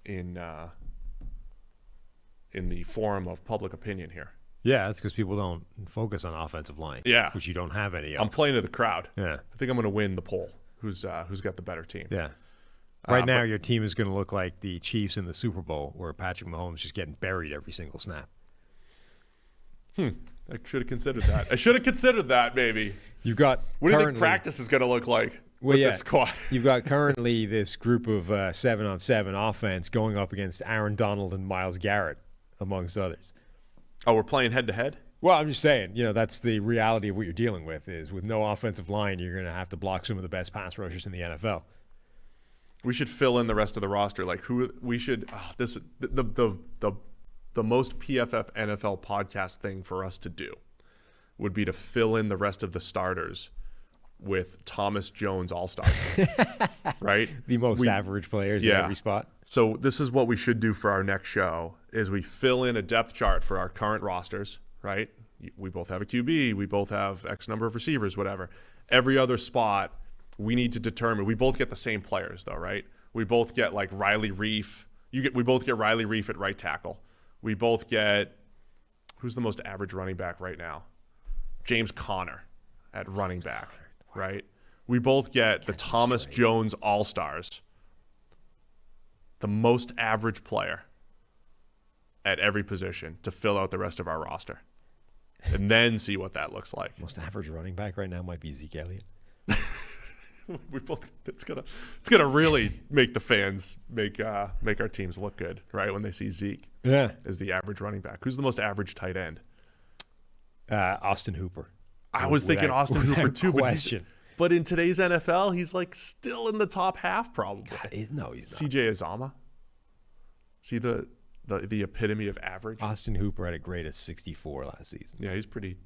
in the forum of public opinion here. Yeah, that's because people don't focus on offensive line. Yeah. Which you don't have any of. I'm playing to the crowd. Yeah. I think I'm going to win the poll. Who's got the better team? Yeah. Right now, your team is going to look like the Chiefs in the Super Bowl, where Patrick Mahomes is just getting buried every single snap. I should have considered that. I should have considered that, maybe. You've got What do you think practice is going to look like with this squad? You've got currently this group of 7-on-7 offense going up against Aaron Donald and Myles Garrett, amongst others. Oh, we're playing head-to-head? Well, I'm just saying, that's the reality of what you're dealing with is with no offensive line, you're going to have to block some of the best pass rushers in the NFL. We should fill in the rest of the roster. Like who we should the most PFF NFL podcast thing for us to do would be to fill in the rest of the starters with Thomas Jones All-Stars, right? The most average players in every spot. So this is what we should do for our next show is we fill in a depth chart for our current rosters, right? We both have a QB. We both have X number of receivers, whatever. Every other spot, we need to determine. We both get the same players, though, right? We both get like Riley Reif. We both get Riley Reif at right tackle. We both get who's the most average running back right now? James Conner at running back, right? We both get the Thomas Jones All-Stars, the most average player at every position to fill out the rest of our roster, and then see what that looks like. Most average running back right now might be Zeke Elliott. It's gonna really make the fans make our teams look good, right? When they see Zeke as the average running back. Who's the most average tight end? Austin Hooper. I was thinking Austin Hooper too, question. but in today's NFL, he's like still in the top half probably. No, he's not. CJ Uzomah. See the epitome of average. Austin Hooper had a grade of 64 last season. Yeah, he's pretty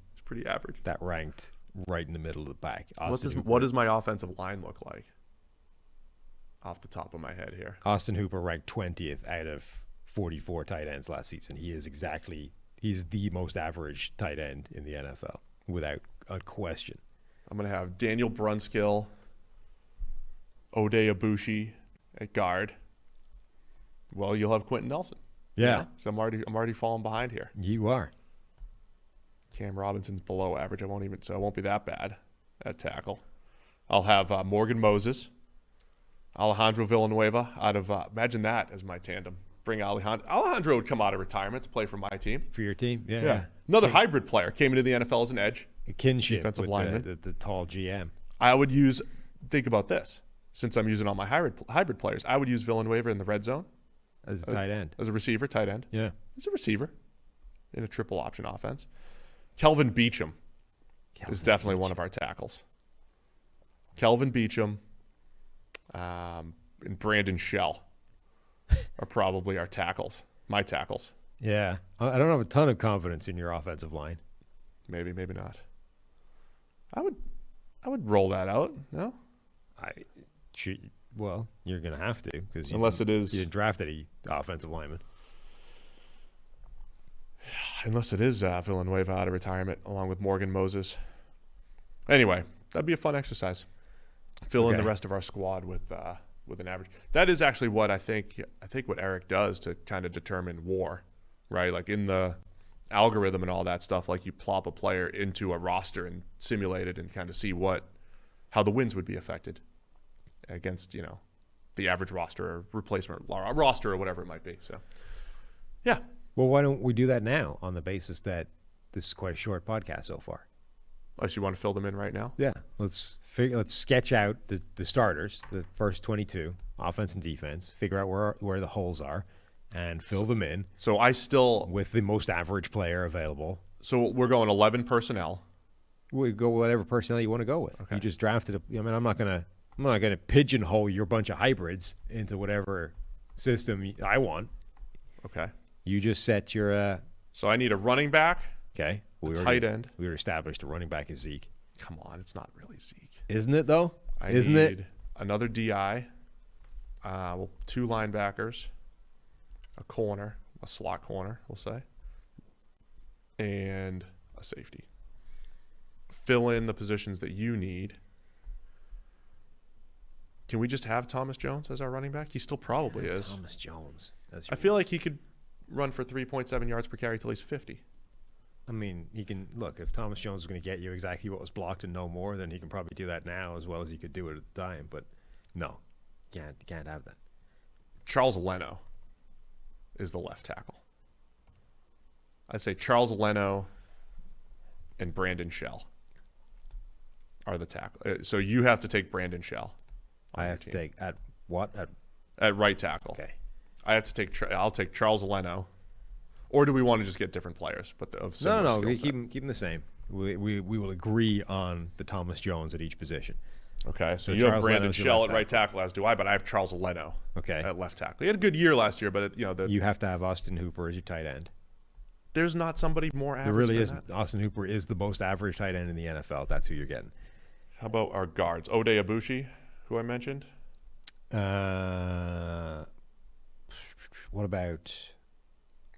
average. That ranked right in the middle of the pack. What does my offensive line look like? Off the top of my head here. Austin Hooper ranked 20th out of 44 tight ends last season. He's the most average tight end in the NFL without a question. I'm going to have Daniel Brunskill, Oday Abushi at guard. Well, you'll have Quentin Nelson. Yeah. So I'm already falling behind here. You are. Cam Robinson's below average. So it won't be that bad at tackle. I'll have Morgan Moses, Alejandro Villanueva out of imagine that as my tandem. Bring Alejandro would come out of retirement to play for my team. For your team? Yeah. Another hybrid player came into the NFL as an edge. A kinship defensive with lineman. the tall GM. I would think about this. Since I'm using all my hybrid players, I would use Villanueva in the red zone. As a tight end. As a receiver, tight end. Yeah. He's a receiver in a triple option offense. Kelvin Beachum is definitely one of our tackles. Kelvin Beachum and Brandon Shell are probably our tackles, my tackles. Yeah. I don't have a ton of confidence in your offensive line. Maybe not. I would roll that out, no? Well, you're going to have to because you didn't draft any offensive lineman. Unless it is Villanueva out of retirement along with Morgan Moses. Anyway, that'd be a fun exercise. Fill in the rest of our squad with an average. That is actually what I think what Eric does to kind of determine WAR, right? Like in the algorithm and all that stuff, like you plop a player into a roster and simulate it and kind of see how the wins would be affected against, the average roster or replacement roster or whatever it might be. So, yeah. Well, why don't we do that now on the basis that this is quite a short podcast so far? Unless you want to fill them in right now? Yeah. Let's sketch out the starters, the first 22, offense and defense, figure out where the holes are, and fill them in. So I still... with the most average player available. So we're going 11 personnel. We go whatever personnel you want to go with. Okay. You just drafted I'm not gonna pigeonhole your bunch of hybrids into whatever system I want. Okay. You just set your... So I need a running back. Okay. Tight end. We were established a running back is Zeke. Come on, it's not really Zeke. Isn't it, though? I need another DI, 2 linebackers, a corner, a slot corner, we'll say, and a safety. Fill in the positions that you need. Can we just have Thomas Jones as our running back? He still probably is. Thomas Jones. I feel like he could run for 3.7 yards per carry till he's 50. I mean, he can look. If Thomas Jones is going to get you exactly what was blocked and no more, then he can probably do that now as well as he could do it at the time. But no, can't have that. Charles Leno is the left tackle. I'd say Charles Leno and Brandon Shell are the tackle. So you have to take Brandon Shell. I have to take at what? At right tackle. Okay. I have to take. I'll take Charles Leno. Or do we want to just get different players? But of no. We keep them the same. We will agree on the Thomas Jones at each position. Okay, so you have Brandon Shell at right tackle, as do I, but I have Charles Leno at left tackle. He had a good year last year, but you have to have Austin Hooper as your tight end. There's not somebody more average. There really is. That. Austin Hooper is the most average tight end in the NFL. That's who you're getting. How about our guards? Oday Abushi, who I mentioned. What about?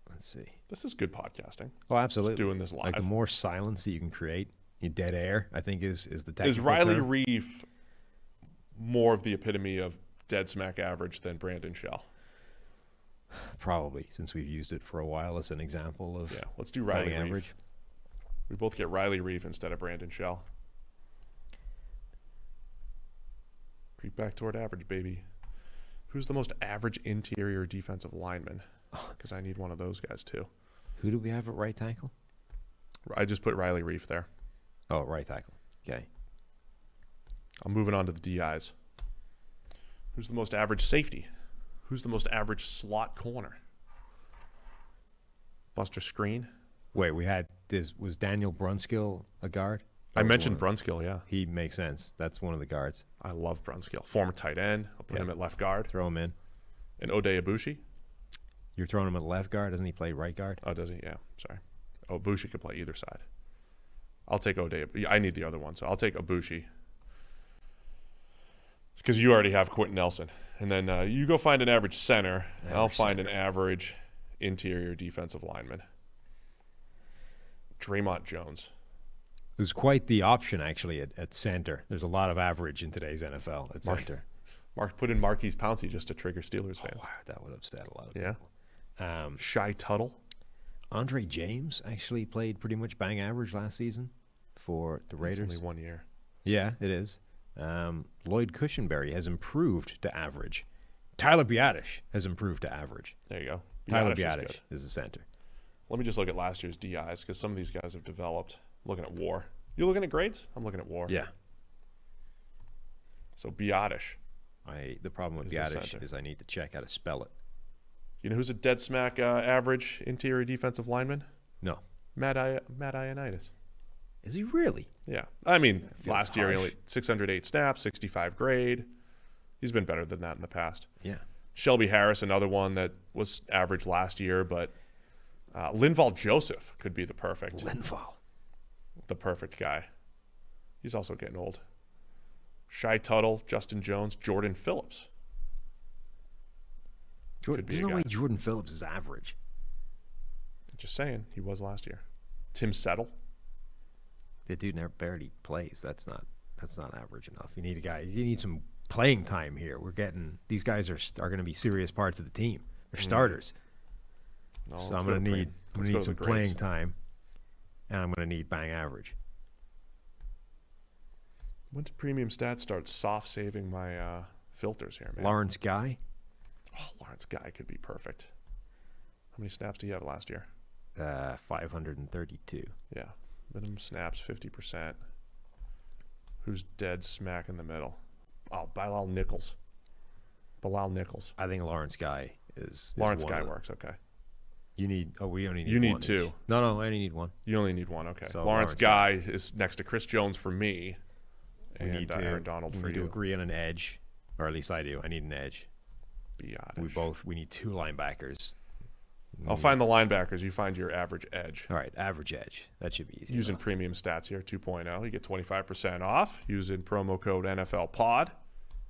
Let's see. This is good podcasting. Oh, absolutely. Just doing this live. Like the more silence that you can create, dead air, I think is the technical Is Riley term. Reef more of the epitome of dead smack average than Brandon Shell? Probably, since we've used it for a while as an example of let's do Riley Reef. Average. We both get Riley Reef instead of Brandon Shell. Creep back toward average, baby. Who's the most average interior defensive lineman? Because I need one of those guys too. Who do we have at right tackle? I just put Riley Reef there. Oh, right tackle. Okay. I'm moving on to the DIs. Who's the most average safety? Who's the most average slot corner? Buster Screen. Wait, we had Was Daniel Brunskill a guard? I mentioned Brunskill, yeah. He makes sense. That's one of the guards. I love Brunskill. Former tight end. I'll put him at left guard. Throw him in. And Ode Ibushi. You're throwing him at left guard? Doesn't he play right guard? Oh, does he? Yeah, sorry. Ibushi could play either side. I'll take Ode. I need the other one, so I'll take Ibushi. Because you already have Quentin Nelson. And then you go find an average center. I'll find an average interior defensive lineman. Draymond Jones. It was quite the option, actually, at center. There's a lot of average in today's NFL at center. Mark put in Marquise Pouncey just to trigger Steelers fans. Wow, that would upset a lot of people. Shy Tuttle. Andre James actually played pretty much bang average last season for the Raiders. It's only 1 year. Yeah, it is. Lloyd Cushenberry has improved to average. Tyler Biadasz has improved to average. There you go. Tyler Biadasz is the center. Let me just look at last year's DIs because some of these guys have developed. Looking at WAR. You looking at grades? I'm looking at WAR. Yeah. So Biadasz. The problem with Biadasz is I need to check how to spell it. You know who's a dead smack average interior defensive lineman? No. Matt Ioannidis. Is he really? Yeah. I mean, Feels last year he harsh. only 608 snaps, 65 grade. He's been better than that in the past. Yeah. Shelby Harris, another one that was average last year, but Linval Joseph could be the perfect guy. He's also getting old. Shy Tuttle, Justin Jones, Jordan Phillips. There's no way Jordan Phillips is average. Just saying, he was last year. Tim Settle. The dude never barely plays. That's not average enough. You need a guy. You need some playing time here. These guys are going to be serious parts of the team. They're starters. No, so I'm going to need some playing time, and I'm going to need bang average. When did Premium Stats start soft saving my filters here, man? Lawrence Guy. Oh, Lawrence Guy could be perfect. How many snaps do you have last year? 532. Yeah. Minimum snaps, 50%. Who's dead smack in the middle? Oh, Bilal Nichols. I think Lawrence Guy is Lawrence Guy works, okay. You need, we only need You one need two. each. No, I only need one. You only need one, okay. So Lawrence Guy is next to Chris Jones for me. We need to, Aaron Donald for we need you. to agree on an edge, or at least I do. I need an edge. We need two linebackers. I'll find the linebackers. You find your average edge. All right, average edge. That should be easy. Using Premium Stats here, 2.0. You get 25% off using promo code NFL Pod.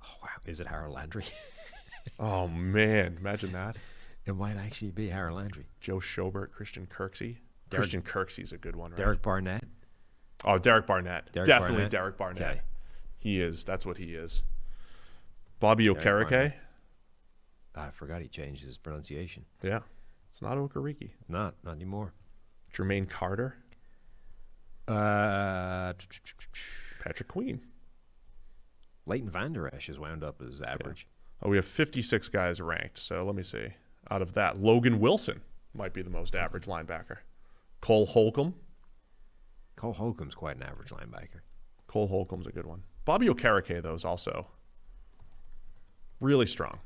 Oh, wow. Is it Harold Landry? Oh, man. Imagine that. It might actually be Harold Landry. Joe Schobert, Christian Kirksey. Christian Kirksey's a good one, right? Derek Barnett. Oh, Derek Barnett. Definitely Derek Barnett. Okay. He is. That's what he is. Bobby Okereke. I forgot he changed his pronunciation. Yeah. It's not Okereke. Not anymore. Jermaine Carter. Patrick Queen. Leighton Vander Esch has wound up as average. Yeah. Oh, we have 56 guys ranked. So let me see. Out of that, Logan Wilson might be the most average linebacker. Cole Holcomb. Cole Holcomb's quite an average linebacker. Cole Holcomb's a good one. Bobby Okereke, though, is also really strong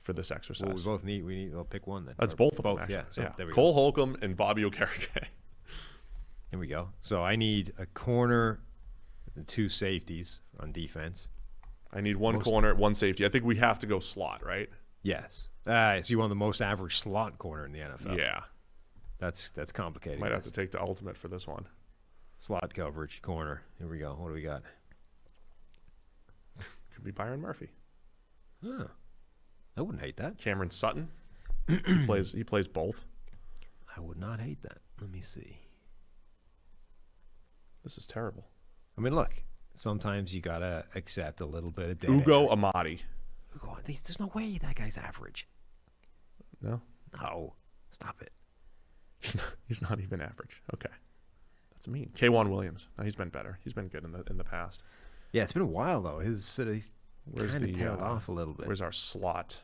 for this exercise. Well, we need. We'll pick one then. That's Or both of them. Yeah. Actually. So yeah. there we Cole go. Holcomb and Bobby Okereke. Here we go. So I need a corner and two safeties on defense. I need one corner, one safety. I think we have to go slot, right? Yes. So you want the most average slot corner in the NFL? Yeah. That's complicated. Might have to take the ultimate for this one. Slot coverage, corner. Here we go. What do we got? Could be Byron Murphy. Huh. I wouldn't hate that. Cameron Sutton. He plays both. I would not hate that. Let me see. This is terrible. I mean, look. Sometimes you gotta accept a little bit of dead Ugo air. Amadi. There's no way that guy's average. No? No. Stop it. He's not even average. Okay. That's mean. K'Wan Williams. No, he's been better. He's been good in the past. Yeah, it's been a while though. He's kind of tailed off a little bit. Where's our slot?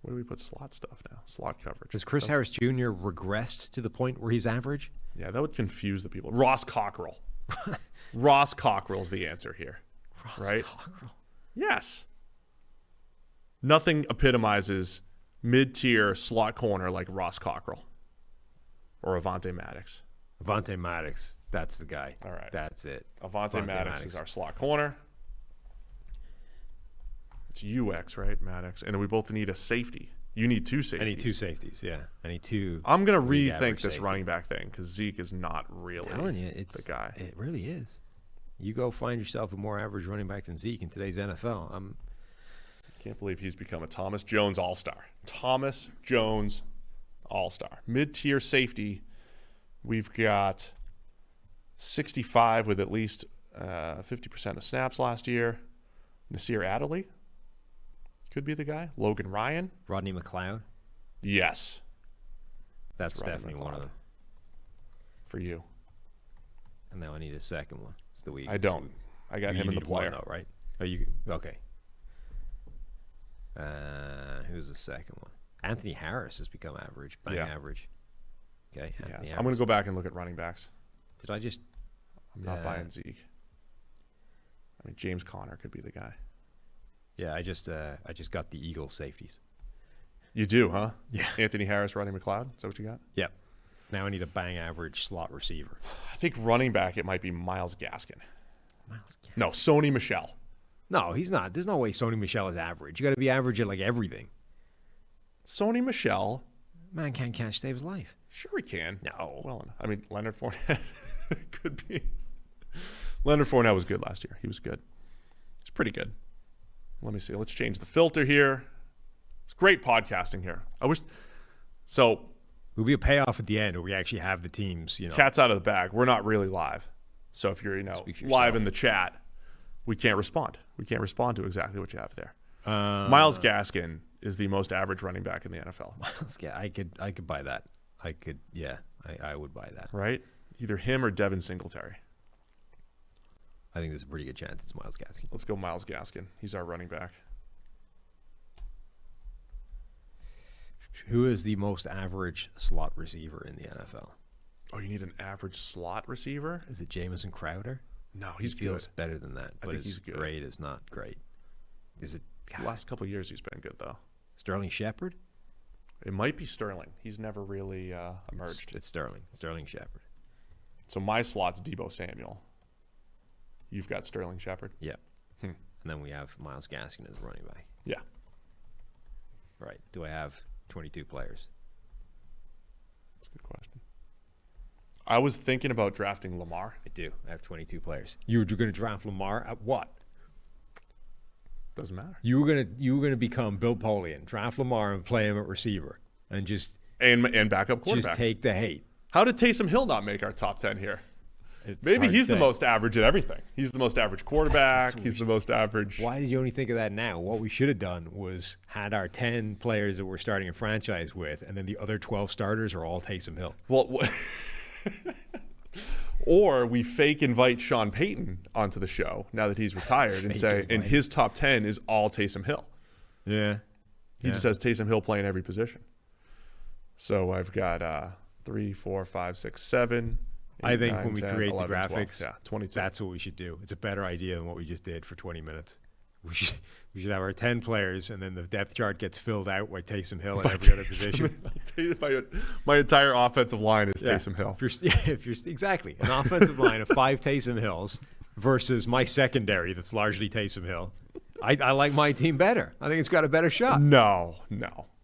Where do we put slot stuff now? Slot coverage. Has Chris Harris Jr. regressed to the point where he's average? Yeah, that would confuse the people. Ross Cockrell. Ross Cockrell's the answer here. Right? Cockrell. Yes. Nothing epitomizes mid-tier slot corner like Ross Cockrell or Avante Maddox. Avonte Maddox, that's the guy. All right. That's it. Avonte Maddox is our slot corner. It's UX, right? Maddox. And we both need a safety. You need two safeties. I need two safeties, yeah. I need two. I'm going to league rethink average this safety. running back thing because Zeke is not really I'm telling you, it's the guy. It really is. You go find yourself a more average running back than Zeke in today's NFL. Can't believe he's become a Thomas Jones All-Star. Thomas Jones All-Star. Mid-tier safety, we've got 65 with at least 50% of snaps last year. Nasir Adderley could be the guy. Logan Ryan. Rodney McLeod. Yes. That's Rodney definitely one of McLeod. them. For you. And now I need a second one. It's the week. I don't. I got him in the player. Though, right? Oh, you okay? Who's the second one? Anthony Harris has become average. Bang average. Okay. Yes. Harris. I'm going to go back and look at running backs. Did I just? I'm not buying Zeke. I mean, James Conner could be the guy. Yeah, I just got the Eagles safeties. You do, huh? Yeah. Anthony Harris, Rodney McLeod. Is that what you got? Yep. Now I need a bang average slot receiver. I think running back, it might be Myles Gaskin. Miles Gaskin. No, Sony Michel. No, he's not. There's no way Sony Michel is average. You got to be average at like everything. Sony Michel. Man can't catch save his life. Sure he can. No. Well enough. I mean, Leonard Fournette could be. Leonard Fournette was good last year. He was good. He's pretty good. Let me see. Let's change the filter here. It's great podcasting here. I wish. So. Will be a payoff at the end, or we actually have the teams. Cat's out of the bag. We're not really live. So if you're, live in the chat, we can't respond. We can't respond to exactly what you have there. Myles Gaskin is the most average running back in the NFL. Myles Gaskin, I could buy that. I would buy that. Right? Either him or Devin Singletary. I think there's a pretty good chance it's Myles Gaskin. Let's go Myles Gaskin. He's our running back. Who is the most average slot receiver in the NFL? Oh, you need an average slot receiver? Is it Jamison Crowder? No, he feels good. better than that. I But think his he's good. grade is not great. Is it The last couple of years he's been good, though. Sterling Shepard? It might be Sterling. He's never really emerged. It's Sterling. Sterling Shepard. So my slot's Deebo Samuel. You've got Sterling Shepard? Yeah. And then we have Myles Gaskin as running back. Yeah. Right. Do I have 22 players? That's a good question. I was thinking about drafting Lamar. I do. I have 22 players. You were going to draft Lamar at what? Doesn't matter. You were gonna become Bill Polian, draft Lamar and play him at receiver, and just And backup quarterback. just take the hate. How did Taysom Hill not make our top 10 here? It's Maybe hard he's to the say. most average at everything. He's the most average quarterback. He's the most average. Why did you only think of that now? What we should have done was had our 10 players that we're starting a franchise with, and then the other 12 starters are all Taysom Hill. Well, or we fake invite Sean Payton onto the show now that he's retired and say, and his top 10 is all Taysom Hill. Yeah. He just has Taysom Hill playing every position. So I've got 3, 4, 5, 6, 7. 8, I think 9, when we 10, create 11, the 12. graphics, Yeah, 22. that's what we should do. It's a better idea than what we just did for 20 minutes. We should have our 10 players, and then the depth chart gets filled out by Taysom Hill at every other position. My entire offensive line is Taysom Hill. If you're exactly an offensive line of 5 Taysom Hills versus my secondary that's largely Taysom Hill, I like my team better. I think it's got a better shot. No.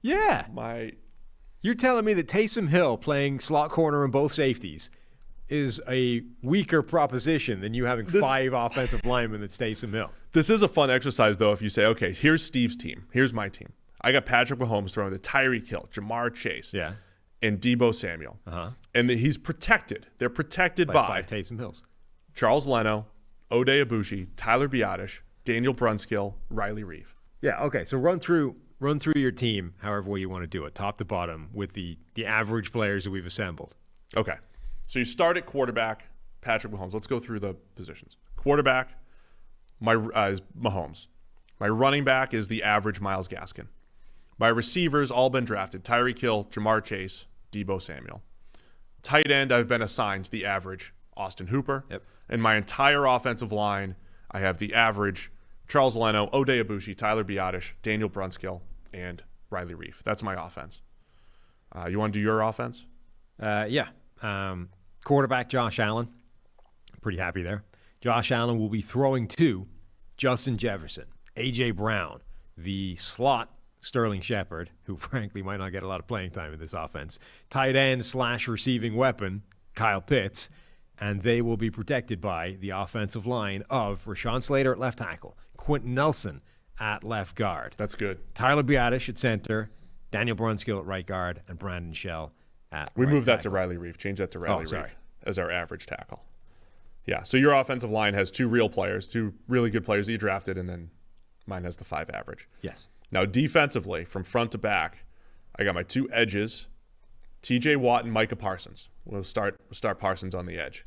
Yeah. You're telling me that Taysom Hill playing slot corner and both safeties is a weaker proposition than you having 5 offensive linemen that's Taysom Hill. This is a fun exercise, though, if you say, okay, here's Steve's team. Here's my team. I got Patrick Mahomes throwing to Tyreek Hill, Jamar Chase, and Deebo Samuel. And he's protected. They're protected by 5 Taysom Hills. Charles Leno, Ode Abushi, Tyler Biadasz, Daniel Brunskill, Riley Reeve. Yeah, okay. So run through your team however way you want to do it, top to bottom, with the average players that we've assembled. Okay. So you start at quarterback, Patrick Mahomes. Let's go through the positions. Quarterback, is Mahomes. My running back is the average Myles Gaskin. My receivers all been drafted. Tyreek Hill, Jamar Chase, Deebo Samuel. Tight end, I've been assigned the average Austin Hooper. Yep. And my entire offensive line, I have the average Charles Leno, Ode Abushi, Tyler Biadasz, Daniel Brunskill, and Riley Reeve. That's my offense. You want to do your offense? Yeah. Quarterback Josh Allen. Pretty happy there. Josh Allen will be throwing to Justin Jefferson, A.J. Brown, the slot Sterling Shepard, who frankly might not get a lot of playing time in this offense, tight end / receiving weapon, Kyle Pitts, and they will be protected by the offensive line of Rashawn Slater at left tackle, Quentin Nelson at left guard. That's good. Tyler Biadasz at center, Daniel Brunskill at right guard, and Brandon Shell at We right moved that to tackle. Riley Reef. Change that to Riley sorry. Reef as our average tackle. Yeah, so your offensive line has 2 real players, 2 really good players that you drafted, and then mine has the 5 average. Yes. Now, defensively, from front to back, I got my 2 edges, TJ Watt and Micah Parsons. We'll start Parsons on the edge.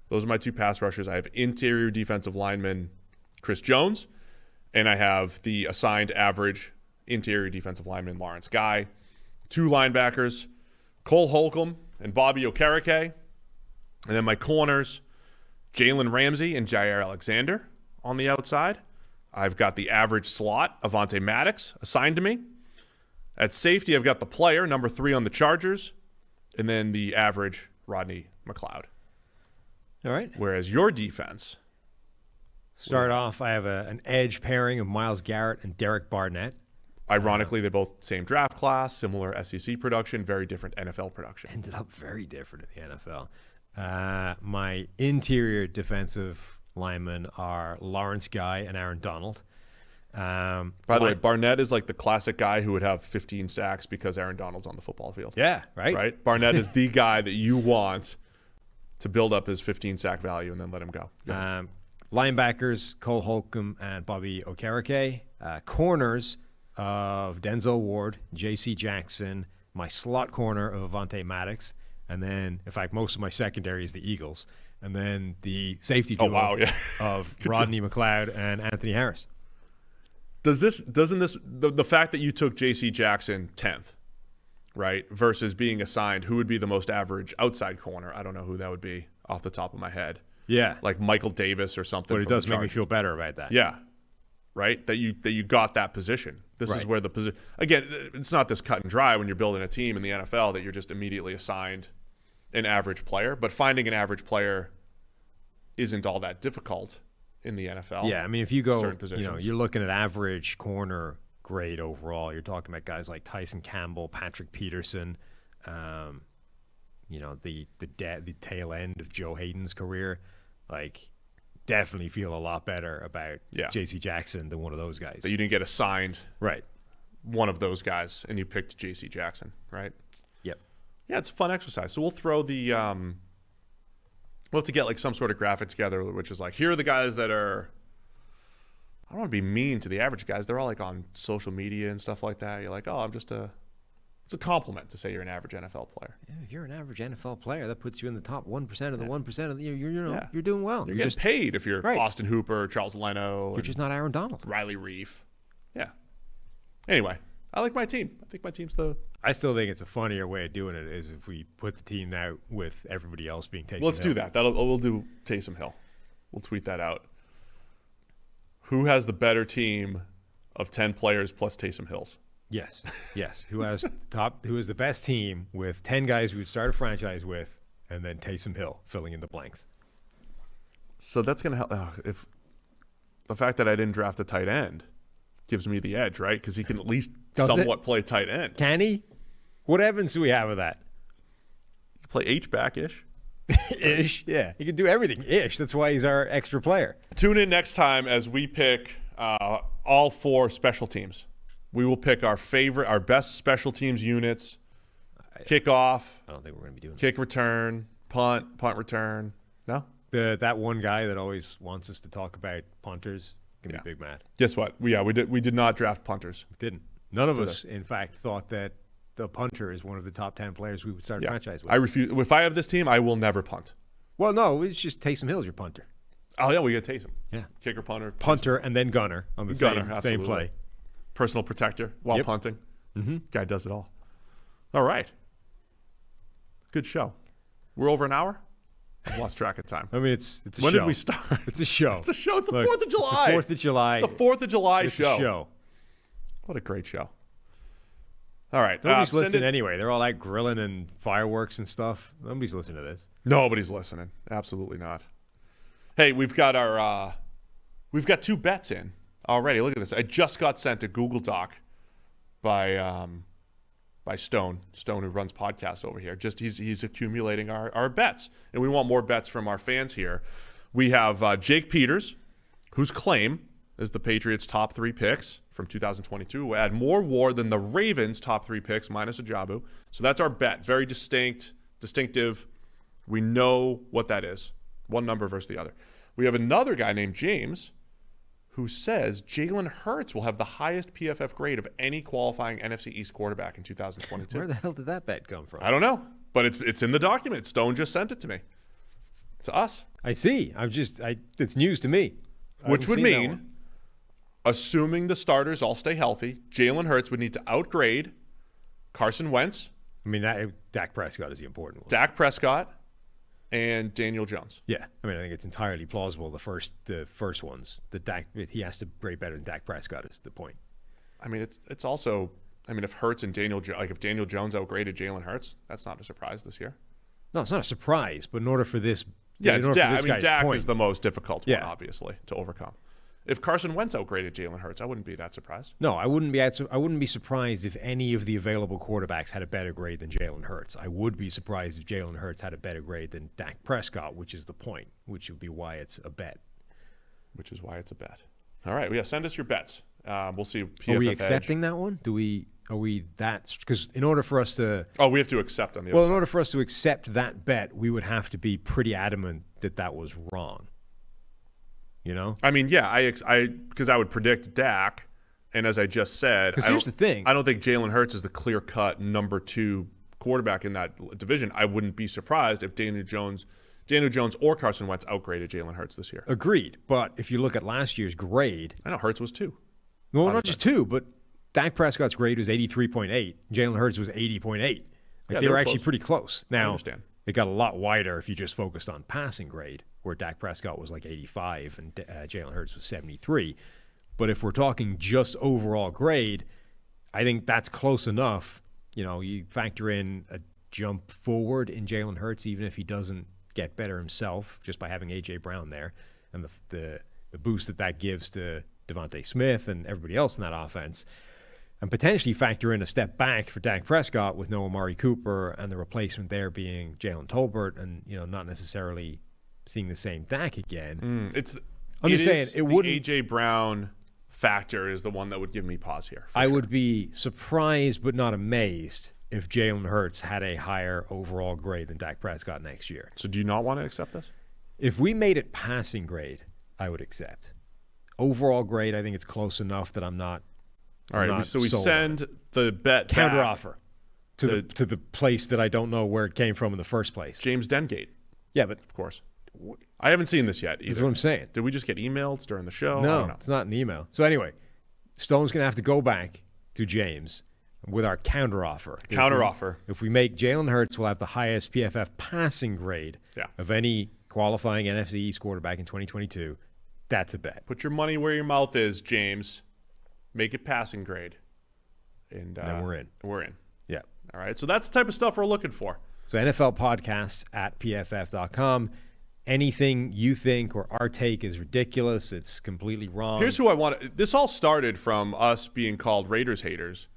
Those are my 2 pass rushers. I have interior defensive lineman Chris Jones, and I have the assigned average interior defensive lineman Lawrence Guy. 2 linebackers, Cole Holcomb and Bobby Okereke. And then my corners, Jalen Ramsey and Jair Alexander on the outside. I've got the average slot, Avonte Maddox, assigned to me. At safety, I've got the player, number 3 on the Chargers, and then the average, Rodney McLeod. All right. Whereas your defense, Start off, I have an edge pairing of Myles Garrett and Derek Barnett. ironically, they're both same draft class, similar SEC production, very different NFL production. Ended up very different in the NFL. My interior defensive linemen are Lawrence Guy and Aaron Donald. By the way, Barnett is like the classic guy who would have 15 sacks because Aaron Donald's on the football field. Yeah, right? Right? Barnett is the guy that you want to build up his 15 sack value and then let him go. Linebackers, Cole Holcomb and Bobby Okereke. Corners of Denzel Ward, J.C. Jackson, my slot corner of Avonte Maddox, and then, in fact, most of my secondary is the Eagles, and then the safety duo of Rodney McLeod and Anthony Harris. Doesn't the fact that you took J.C. Jackson 10th, right, versus being assigned who would be the most average outside corner? I don't know who that would be off the top of my head. Yeah, like Michael Davis or something. But it does make me feel better about that. Yeah, right. That you got that position. This is where the position. Again, it's not this cut and dry when you're building a team in the NFL that you're just immediately assigned an average player. But finding an average player isn't all that difficult in the NFL. Yeah, I mean, if you go, certain positions. you're looking at average corner grade overall. You're talking about guys like Tyson Campbell, Patrick Peterson. The tail end of Joe Hayden's career. Like, definitely feel a lot better about J.C. Jackson than one of those guys. That you didn't get assigned right one of those guys and you picked J.C. Jackson, right? Yep. Yeah, it's a fun exercise. So we'll throw the we'll have to get like some sort of graphic together, which is like, here are the guys that are, I don't want to be mean to the average guys. They're all like on social media and stuff like that. You're like, oh, it's a compliment to say you're an average NFL player. Yeah, if you're an average NFL player, that puts you in the top 1% of the 1% of the you're doing well. You're getting paid if you're Austin Hooper, Charles Leno. You're just not Aaron Donald. Riley Reef. Yeah. Anyway, I like my team. I think my team's I still think it's a funnier way of doing it is if we put the team out with everybody else being Taysom Hill. Let's do that. We'll do Taysom Hill. We'll tweet that out. Who has the better team of 10 players plus Taysom Hills? Yes. Who is the best team with 10 guys we would start a franchise with, and then Taysom Hill filling in the blanks. So that's going to help. If the fact that I didn't draft a tight end gives me the edge, right? Because he can at least somewhat play tight end. Can he? What evidence do we have of that? He play H-back-ish. Ish, yeah. He can do everything. Ish. That's why he's our extra player. Tune in next time as we pick all 4 special teams. We will pick our best special teams units. Kickoff. I don't think we're going to be doing kick return, punt return. No? That one guy that always wants us to talk about punters can be big mad. Guess what? We did not draft punters. We didn't. None of us, in fact, thought that the punter is one of the top 10 players we would start a franchise with. I refuse. If I have this team, I will never punt. Well, no, it's just Taysom Hill's your punter. Oh, yeah, we got Taysom. Yeah. Kicker, punter. Punter, and then gunner on the same play. Personal protector while punting. Mm-hmm. Guy does it all. All right. Good show. We're over an hour? I've lost track of time. I mean, it's a show. When did we start? It's a show. It's a show. It's the 4th of July. It's the 4th of July. It's a 4th of July show. What a great show. All right. Nobody's listening anyway. They're all like grilling and fireworks and stuff. Nobody's listening to this. Nobody's listening. Absolutely not. Hey, we've got 2 bets in already. Look at this. I just got sent a Google Doc by Stone, who runs podcasts over here. He's accumulating our bets, and we want more bets from our fans here. We have Jake Peters, whose claim is the Patriots' top 3 picks from 2022 will add more WAR than the Ravens' top 3 picks minus Ajabu. So that's our bet. Very distinctive. We know what that is. One number versus the other. We have another guy named James who says Jalen Hurts will have the highest PFF grade of any qualifying NFC East quarterback in 2022. Where the hell did that bet come from? I don't know, but it's in the document. Stone just sent it to me. To us. I see. It's news to me. Which would mean, assuming the starters all stay healthy, Jalen Hurts would need to outgrade Carson Wentz. I mean, Dak Prescott is the important one. Dak Prescott and Daniel Jones. Yeah, I mean, I think it's entirely plausible. The first ones, he has to grade better than Dak Prescott is the point. I mean, it's also, I mean, if Hurts and if Daniel Jones outgraded Jalen Hurts, that's not a surprise this year. No, it's not a surprise, but in order for this, it's Dak. Dak point, is the most difficult one, obviously, to overcome. If Carson Wentz outgraded Jalen Hurts, I wouldn't be that surprised. No, I wouldn't be surprised if any of the available quarterbacks had a better grade than Jalen Hurts. I would be surprised if Jalen Hurts had a better grade than Dak Prescott, which is the point, which would be why it's a bet. Which is why it's a bet. All right, send us your bets. We'll see. PFF Are we accepting that one? Are we that? Because in order for us to, we have to accept on the. Well, in order for us to accept that bet, we would have to be pretty adamant that was wrong. You know? I mean, yeah, because I would predict Dak, and as I just said, because here's the thing: I don't think Jalen Hurts is the clear-cut number 2 quarterback in that division. I wouldn't be surprised if Daniel Jones or Carson Wentz outgraded Jalen Hurts this year. Agreed, but if you look at last year's grade, I know Hurts was 2. Well, not just 2, but Dak Prescott's grade was 83.8. Jalen Hurts was 80.8. They were actually pretty close. Now, it got a lot wider if you just focused on passing grade, where Dak Prescott was like 85 and Jalen Hurts was 73. But if we're talking just overall grade, I think that's close enough. You know, you factor in a jump forward in Jalen Hurts, even if he doesn't get better himself just by having A.J. Brown there, and the boost that gives to Devontae Smith and everybody else in that offense, and potentially factor in a step back for Dak Prescott with no Amari Cooper and the replacement there being Jalen Tolbert, and not necessarily seeing the same Dak again. I'm just saying it wouldn't. A.J. Brown factor is the one that would give me pause here. I would be surprised but not amazed if Jalen Hurts had a higher overall grade than Dak Prescott next year. So do you not want to accept this? If we made it passing grade, I would accept. Overall grade, I think it's close enough that I'm not. All right, so we send the bet counter offer to the place that I don't know where it came from in the first place. James Dengate. Yeah, but of course. I haven't seen this yet either. That's what I'm saying. Did we just get emails during the show? No, it's not an email. So anyway, Stone's going to have to go back to James with our counter offer. If we make Jalen Hurts, we'll have the highest PFF passing grade of any qualifying NFC East quarterback in 2022. That's a bet. Put your money where your mouth is, James. Make it passing grade. And then we're in. We're in. Yeah. All right. So that's the type of stuff we're looking for. So NFL Podcast at PFF.com. Anything you think or our take is ridiculous, it's completely wrong. Here's who I want. This all started from us being called Raiders haters.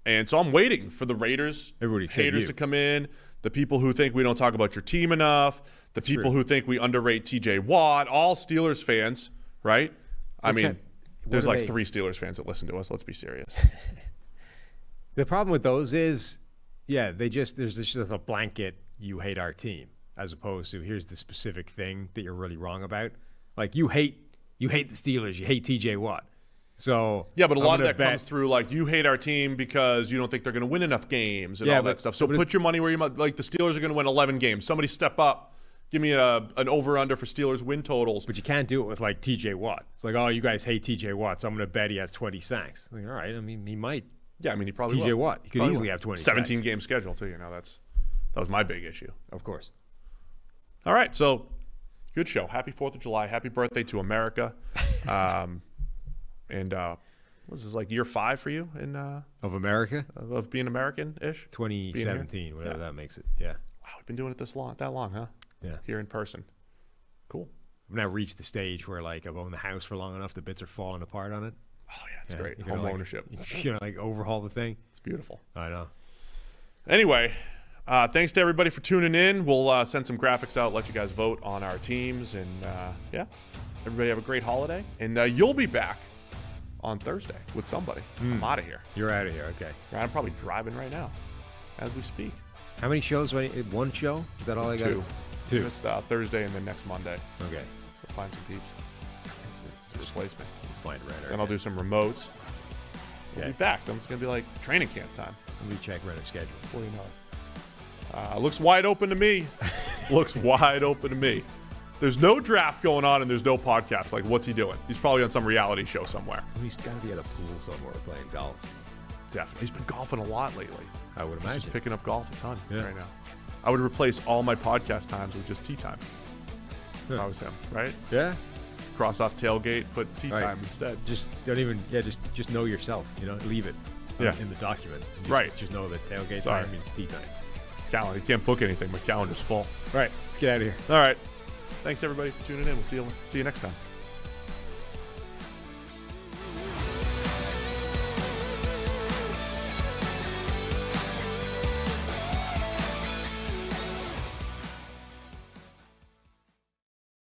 And so I'm waiting for the Raiders haters to come in, the people who think we don't talk about your team enough, the people who think we underrate TJ Watt, all Steelers fans, right? There's like 3 Steelers fans that listen to us. Let's be serious. The problem with those is, there's just a blanket, you hate our team, as opposed to here's the specific thing that you're really wrong about. Like you hate the Steelers, you hate TJ Watt. So but a lot of that comes through like you hate our team because you don't think they're going to win enough games and all that stuff. So put your money where your mouth. Like the Steelers are going to win 11 games. Somebody step up. Give me an over-under for Steelers win totals. But you can't do it with, like, T.J. Watt. It's like, oh, you guys hate T.J. Watt, so I'm going to bet he has 20 sacks. Like, all right, I mean, he might. Yeah, I mean, he probably T.J. Watt. He could easily have 20 sacks. 17-game schedule, too. That was my big issue. Of course. All right, so good show. Happy 4th of July. Happy birthday to America. And Was this like year 5 for you in Of America? of being American-ish? 2017, whatever that makes it. Yeah. Wow, we've been doing it that long, huh? Yeah. Here in person. Cool. I've now reached the stage where, like, I've owned the house for long enough, the bits are falling apart on it. Oh, yeah, it's great. You Home gotta, like, ownership. You know, like, overhaul the thing. It's beautiful. I know. Anyway, thanks to everybody for tuning in. We'll send some graphics out, let you guys vote on our teams. And, yeah, everybody have a great holiday. And you'll be back on Thursday with somebody. I'm out of here. You're out of here. Okay. I'm probably driving right now as we speak. How many shows? One show? Is that all I got? 2. Two. Just Thursday and then next Monday. Okay. So find some peeps to replace me. We'll find Renner. Then I'll do some remotes. We'll Okay. be back. Then it's going to be like training camp time. Somebody check Renner's schedule. Before you know it. Looks wide open to me. Looks wide open to me. There's no draft going on and there's no podcast. Like, what's he doing? He's probably on some reality show somewhere. He's got to be at a pool somewhere playing golf. Definitely. He's been golfing a lot lately. I would He's imagine. just picking up golf a ton Yeah. right now. I would replace all my podcast times with just tea time. If Huh. I was him, right? Yeah. Cross off tailgate, put tea Right. time instead. Just don't even. Yeah. Just know yourself. You know. Leave it. Yeah. In the document. And Right. Just know that tailgate Sorry. time means tea time. Calendar. You can't book anything. My calendar's full. Right. Let's get out of here. All right. Thanks everybody for tuning in. We'll see you next time.